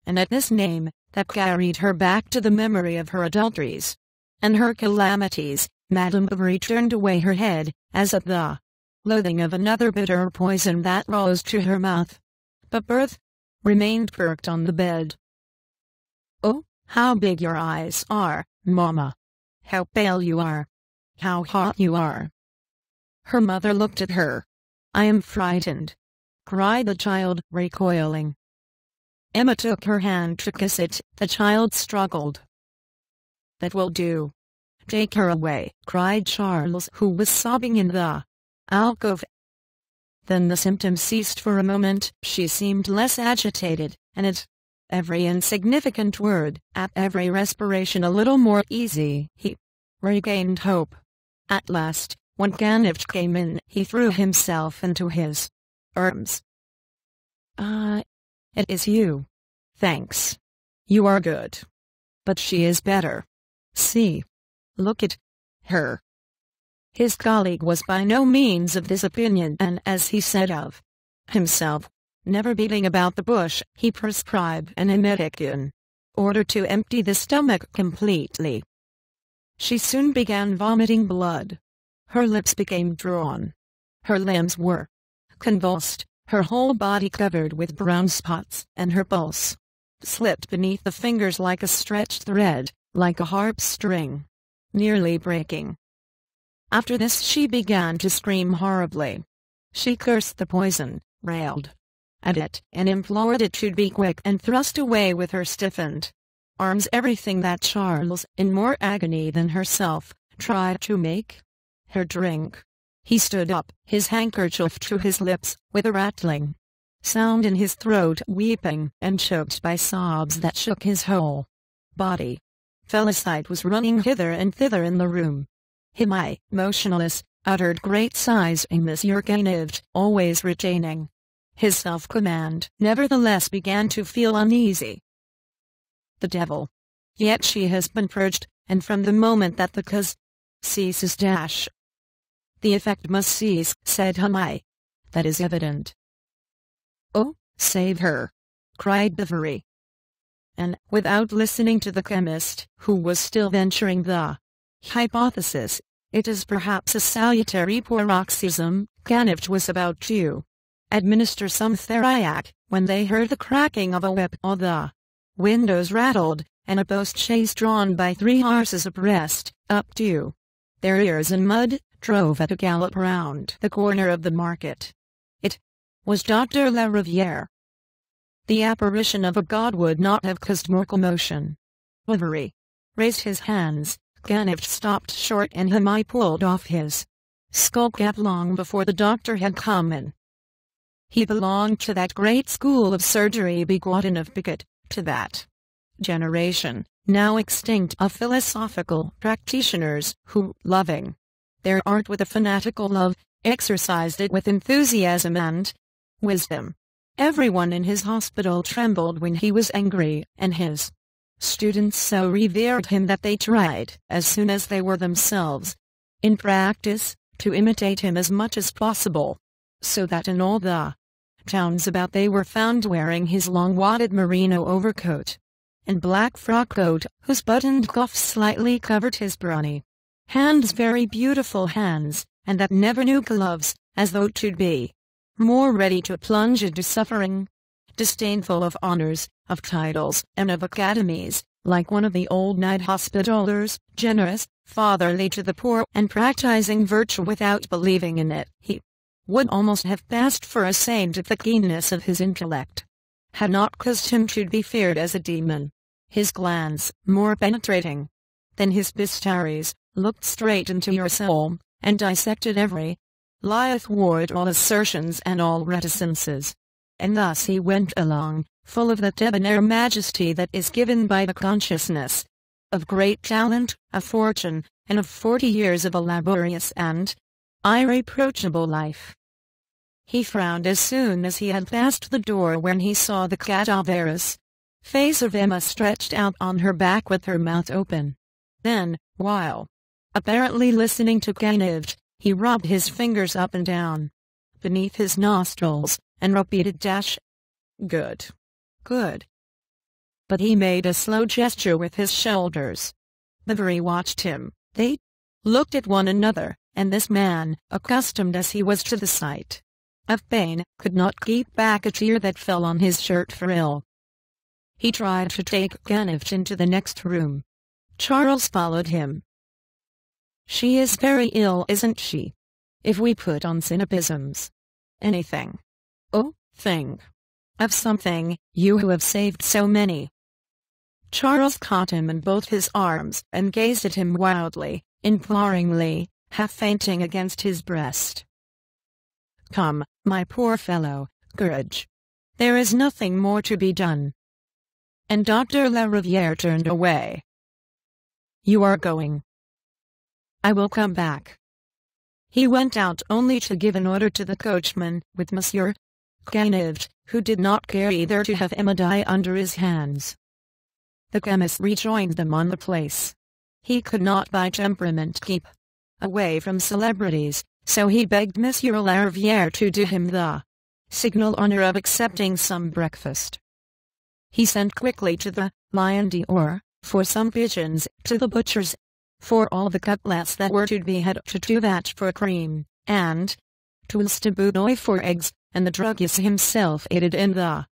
And at this name, that carried her back to the memory of her adulteries and her calamities, Madame Bovary turned away her head, as at the loathing of another bitter poison that rose to her mouth. But Berthe remained perked on the bed. "Oh, how big your eyes are, Mamma! How pale you are! How hot you are!" Her mother looked at her. "I am frightened," cried the child, recoiling. Emma took her hand to kiss it. The child struggled. "That will do. Take her away," cried Charles, who was sobbing in the alcove. Then the symptoms ceased for a moment. She seemed less agitated, and at every insignificant word, at every respiration a little more easy. He regained hope. At last, when Ganevich came in, he threw himself into his arms. It is you. Thanks. You are good. But she is better. See. Look at her." His colleague was by no means of this opinion, and as he said of himself, never beating about the bush, he prescribed an emetic in order to empty the stomach completely. She soon began vomiting blood. Her lips became drawn. Her limbs were convulsed, her whole body covered with brown spots, and her pulse slipped beneath the fingers like a stretched thread, like a harp string nearly breaking. After this she began to scream horribly. She cursed the poison, railed at it, and implored it to be quick and thrust away with her stiffened arms everything that Charles, in more agony than herself, tried to make her drink. He stood up, his handkerchief to his lips, with a rattling sound in his throat, weeping and choked by sobs that shook his whole body. Felicite was running hither and thither in the room. Himai, motionless, uttered great sighs, and Monsieur Ganived, always retaining his self-command, nevertheless began to feel uneasy. The devil! Yet she has been purged, and from the moment that the cause ceases the effect must cease, said Himai. That is evident. Oh, save her! Cried Bovary. And, without listening to the chemist, who was still venturing the hypothesis, it is perhaps a salutary paroxysm, Ganived was about to administer some theriac, when they heard the cracking of a whip. All the windows rattled, and a post-chaise drawn by 3 horses abreast, up to their ears in mud, drove at a gallop round the corner of the market. It was Dr. La Riviere. The apparition of a god would not have caused more commotion. Bovary raised his hands, Ganived stopped short, and Himai pulled off his skullcap long before the doctor had come in. He belonged to that great school of surgery begotten of Picot, to that generation, now extinct, of philosophical practitioners who, loving their art with a fanatical love, exercised it with enthusiasm and wisdom. Everyone in his hospital trembled when he was angry, and his students so revered him that they tried, as soon as they were themselves in practice, to imitate him as much as possible, so that in all the towns about they were found wearing his long wadded merino overcoat and black frock coat, whose buttoned cuffs slightly covered his brawny hands, very beautiful hands, and that never knew gloves, as though to be more ready to plunge into suffering, disdainful of honors, of titles, and of academies, like one of the old night hospitallers, generous, fatherly to the poor, and practicing virtue without believing in it. He would almost have passed for a saint if the keenness of his intellect had not caused him to be feared as a demon. His glance, more penetrating than his pistaries, looked straight into your soul, and dissected every lie athwart all assertions and all reticences. And thus he went along, full of that debonair majesty that is given by the consciousness of great talent, of fortune, and of 40 years of a laborious and irreproachable life. He frowned as soon as he had passed the door when he saw the cadaverous face of Emma stretched out on her back with her mouth open. Then, while apparently listening to Ganived, he rubbed his fingers up and down beneath his nostrils, and repeated good, good. But he made a slow gesture with his shoulders. Bovary watched him. They looked at one another, and this man, accustomed as he was to the sight of pain, could not keep back a tear that fell on his shirt frill. He tried to take Ganived into the next room. Charles followed him. She is very ill, isn't she? If we put on cynicisms. Anything. Oh, think of something, you who have saved so many. Charles caught him in both his arms and gazed at him wildly, imploringly, half fainting against his breast. Come, my poor fellow, courage. There is nothing more to be done. And Dr. La Riviere turned away. You are going. I will come back. He went out only to give an order to the coachman, with Monsieur Ganived, who did not care either to have Emma die under his hands. The chemist rejoined them on the place. He could not by temperament keep away from celebrities, so he begged Monsieur La Riviere to do him the signal honor of accepting some breakfast. He sent quickly to the Lion d'Or for some pigeons, to the butcher's for all the cutlets that were to be had, to that for cream, and to Lsteboudoy for eggs, and the druggist himself aided in the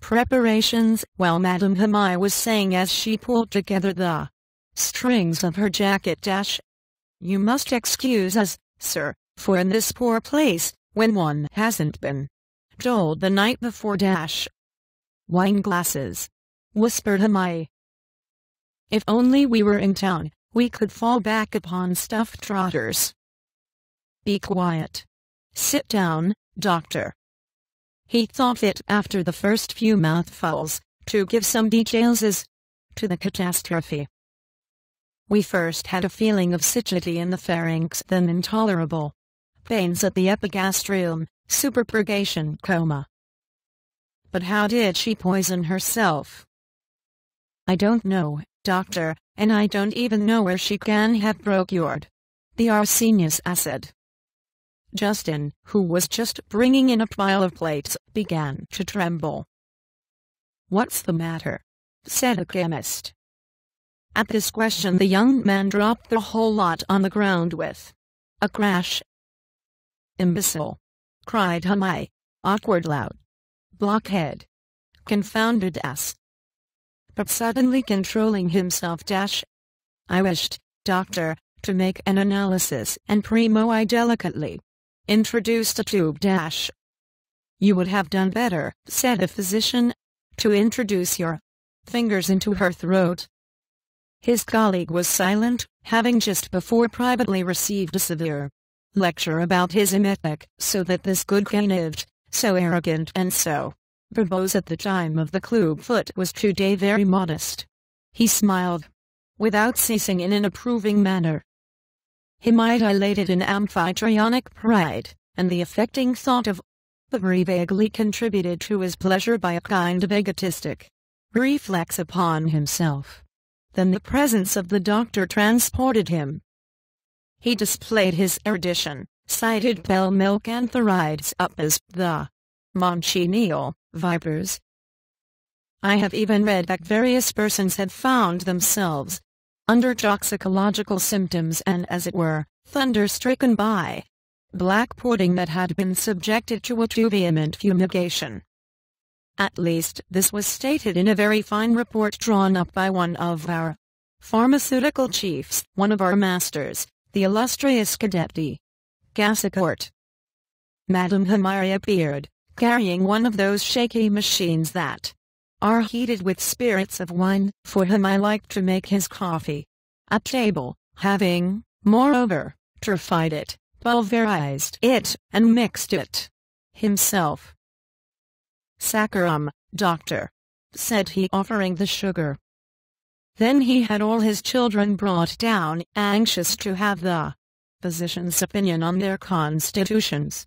preparations, while Madame Himai was saying as she pulled together the strings of her jacket. You must excuse us, sir, for in this poor place, when one hasn't been told the night before dash. Wine glasses, whispered Hermione. If only we were in town, we could fall back upon stuffed trotters. Be quiet. Sit down, Doctor. He thought fit after the first few mouthfuls, to give some details as to the catastrophe. We first had a feeling of satiety in the pharynx, then intolerable pains at the epigastrium, superpurgation coma. But how did she poison herself? I don't know, Doctor, and I don't even know where she can have procured the arsenious acid. Justin, who was just bringing in a pile of plates, began to tremble. What's the matter? Said a chemist. At this question the young man dropped the whole lot on the ground with a crash. Imbecile! Cried Hermione. Awkward loud. Blockhead! Confounded ass! But suddenly controlling himself I wished, Doctor, to make an analysis, and primo I delicately introduced a tube You would have done better, said the physician, to introduce your fingers into her throat. His colleague was silent, having just before privately received a severe lecture about his emetic, so that this good canivet, so arrogant and so verbose at the time of the club foot, was today very modest. He smiled, without ceasing, in an approving manner. Hermione dilated in amphitronic pride, and the affecting thought of Bovary vaguely contributed to his pleasure by a kind of egotistic reflex upon himself. Then the presence of the doctor transported him. He displayed his erudition, cited pell-mell cantharides up as the Monchineel vipers. I have even read that various persons had found themselves under toxicological symptoms and, as it were, thunder-stricken by black pudding that had been subjected to a too vehement fumigation. At least this was stated in a very fine report drawn up by one of our pharmaceutical chiefs, one of our masters, the illustrious Cadet de Gassicourt. Madame Hermione appeared, carrying one of those shaky machines that are heated with spirits of wine, for Hermione liked to make his coffee at table, having, moreover, purified it, pulverized it, and mixed it himself. Saccharum, Doctor, said he, offering the sugar. Then he had all his children brought down, anxious to have the physician's opinion on their constitutions.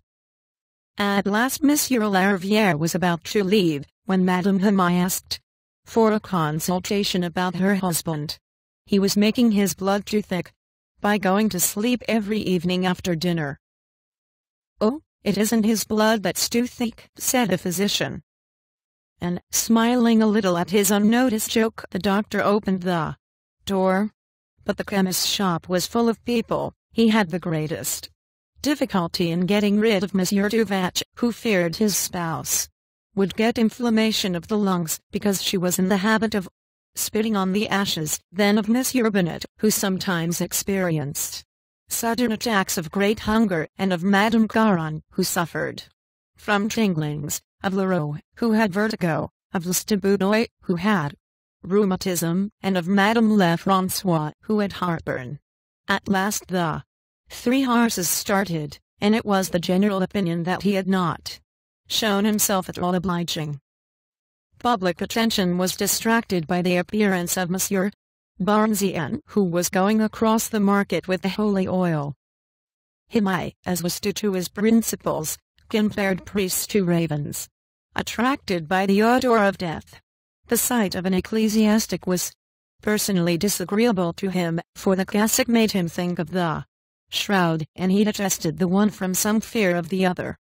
At last Monsieur Lariviere was about to leave, when Madame Hermione asked for a consultation about her husband. He was making his blood too thick by going to sleep every evening after dinner. Oh, it isn't his blood that's too thick, said the physician. And, smiling a little at his unnoticed joke, the doctor opened the door. But the chemist's shop was full of people. He had the greatest difficulty in getting rid of Monsieur Duvac, who feared his spouse would get inflammation of the lungs, because she was in the habit of spitting on the ashes, then of Monsieur Bennet, who sometimes experienced sudden attacks of great hunger, and of Madame Caron, who suffered from tinglings, of Leroux, who had vertigo, of Lestiboudois, who had rheumatism, and of Madame Lefrancois, who had heartburn. At last the 3 horses started, and it was the general opinion that he had not shown himself at all obliging. Public attention was distracted by the appearance of Monsieur Barnesian, who was going across the market with the holy oil. Hermione, as was due to his principles, compared priests to ravens, attracted by the odor of death. The sight of an ecclesiastic was personally disagreeable to him, for the cassock made him think of the shroud, and he detested the one from some fear of the other.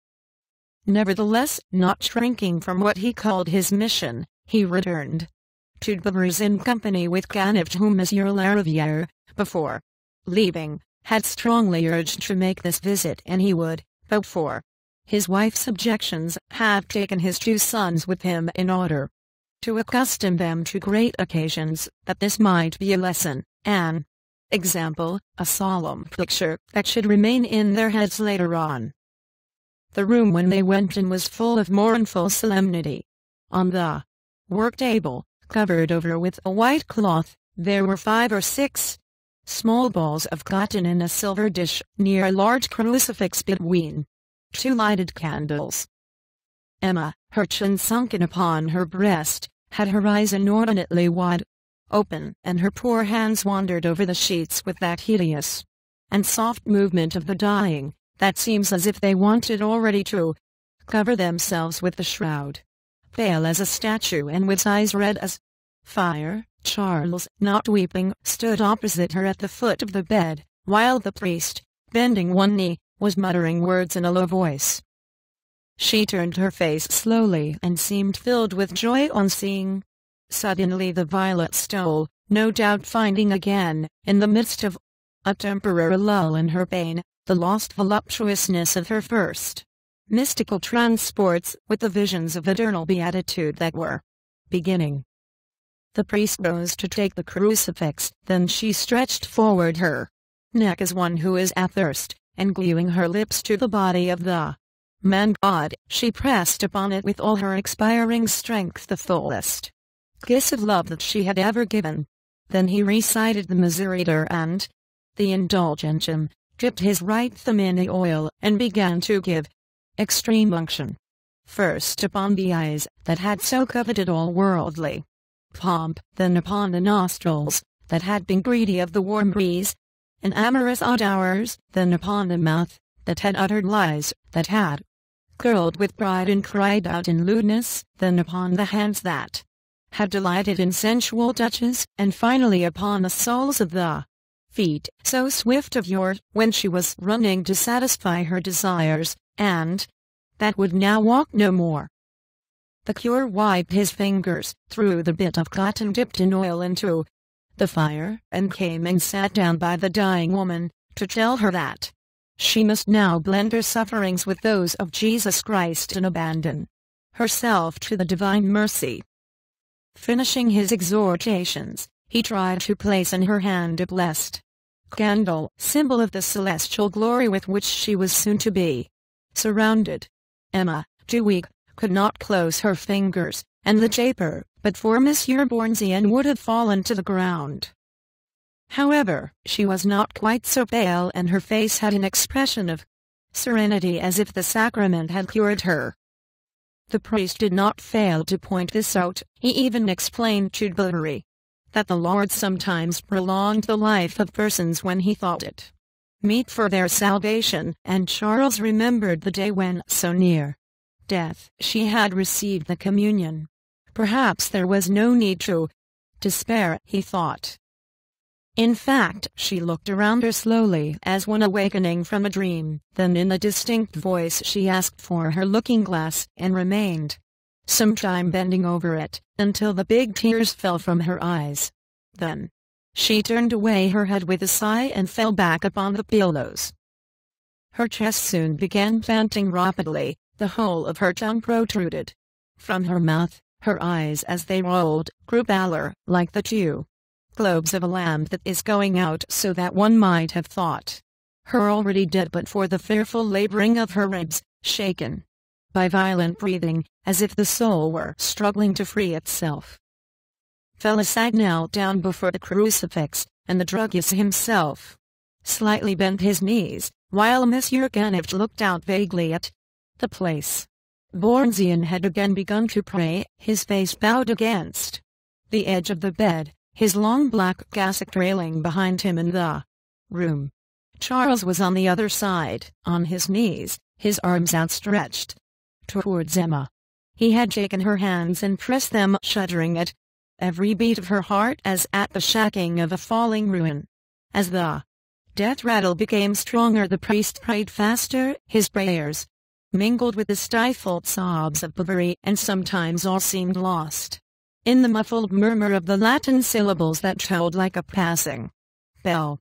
Nevertheless, not shrinking from what he called his mission, he returned to Bovary's in company with Canivet, whom Monsieur Lariviere, before leaving, had strongly urged to make this visit, and he would, but for his wife's objections, have taken his 2 sons with him in order to accustom them to great occasions, that this might be a lesson, and example, a solemn picture that should remain in their heads later on. The room when they went in was full of mournful solemnity. On the work table, covered over with a white cloth, there were 5 or 6 small balls of cotton in a silver dish, near a large crucifix between 2 lighted candles. Emma, her chin sunken upon her breast, had her eyes inordinately wide open, and her poor hands wandered over the sheets with that hideous and soft movement of the dying, that seems as if they wanted already to cover themselves with the shroud. Pale as a statue and with eyes red as fire, Charles, not weeping, stood opposite her at the foot of the bed, while the priest, bending one knee, was muttering words in a low voice. She turned her face slowly and seemed filled with joy on seeing. Suddenly the violet stole, no doubt finding again, in the midst of a temporary lull in her pain, the lost voluptuousness of her first mystical transports with the visions of eternal beatitude that were beginning. The priest rose to take the crucifix, then she stretched forward her neck as one who is athirst, and gluing her lips to the body of the man-god, she pressed upon it with all her expiring strength the fullest kiss of love that she had ever given. Then he recited the Miserere and the Indulgentum, dipped his right thumb in the oil, and began to give extreme unction. First upon the eyes, that had so coveted all worldly pomp, then upon the nostrils, that had been greedy of the warm breeze and amorous odd hours, then upon the mouth, that had uttered lies, that had curled with pride and cried out in lewdness, then upon the hands that had delighted in sensual touches, and finally upon the soles of the feet, so swift of yore, when she was running to satisfy her desires, and that would now walk no more. The cure wiped his fingers, threw the bit of cotton dipped in oil into the fire, and came and sat down by the dying woman, to tell her that she must now blend her sufferings with those of Jesus Christ and abandon herself to the divine mercy. Finishing his exhortations, he tried to place in her hand a blessed candle, symbol of the celestial glory with which she was soon to be surrounded. Emma, too weak, could not close her fingers, and the taper, but for Monsieur Bournisien, would have fallen to the ground. However, she was not quite so pale, and her face had an expression of serenity as if the sacrament had cured her. The priest did not fail to point this out. He even explained to Bovary that the Lord sometimes prolonged the life of persons when he thought it meet for their salvation, and Charles remembered the day when, so near death, she had received the communion. Perhaps there was no need to despair, he thought. In fact, she looked around her slowly as one awakening from a dream. Then in a distinct voice she asked for her looking-glass, and remained some time bending over it, until the big tears fell from her eyes. Then she turned away her head with a sigh and fell back upon the pillows. Her chest soon began panting rapidly, the whole of her tongue protruded from her mouth, her eyes as they rolled, grew paler, like the two globes of a lamp that is going out, so that one might have thought her already dead but for the fearful laboring of her ribs, shaken by violent breathing, as if the soul were struggling to free itself. Felicite knelt down before the crucifix, and the druggist himself slightly bent his knees, while Monsieur Canivet looked out vaguely at the place. Bournisien had again begun to pray, his face bowed against the edge of the bed, his long black cassock trailing behind him in the room. Charles was on the other side, on his knees, his arms outstretched towards Emma. He had taken her hands and pressed them, shuddering at every beat of her heart as at the shaking of a falling ruin. As the death rattle became stronger, the priest prayed faster, his prayers mingled with the stifled sobs of Bovary, and sometimes all seemed lost in the muffled murmur of the Latin syllables that tolled like a passing bell.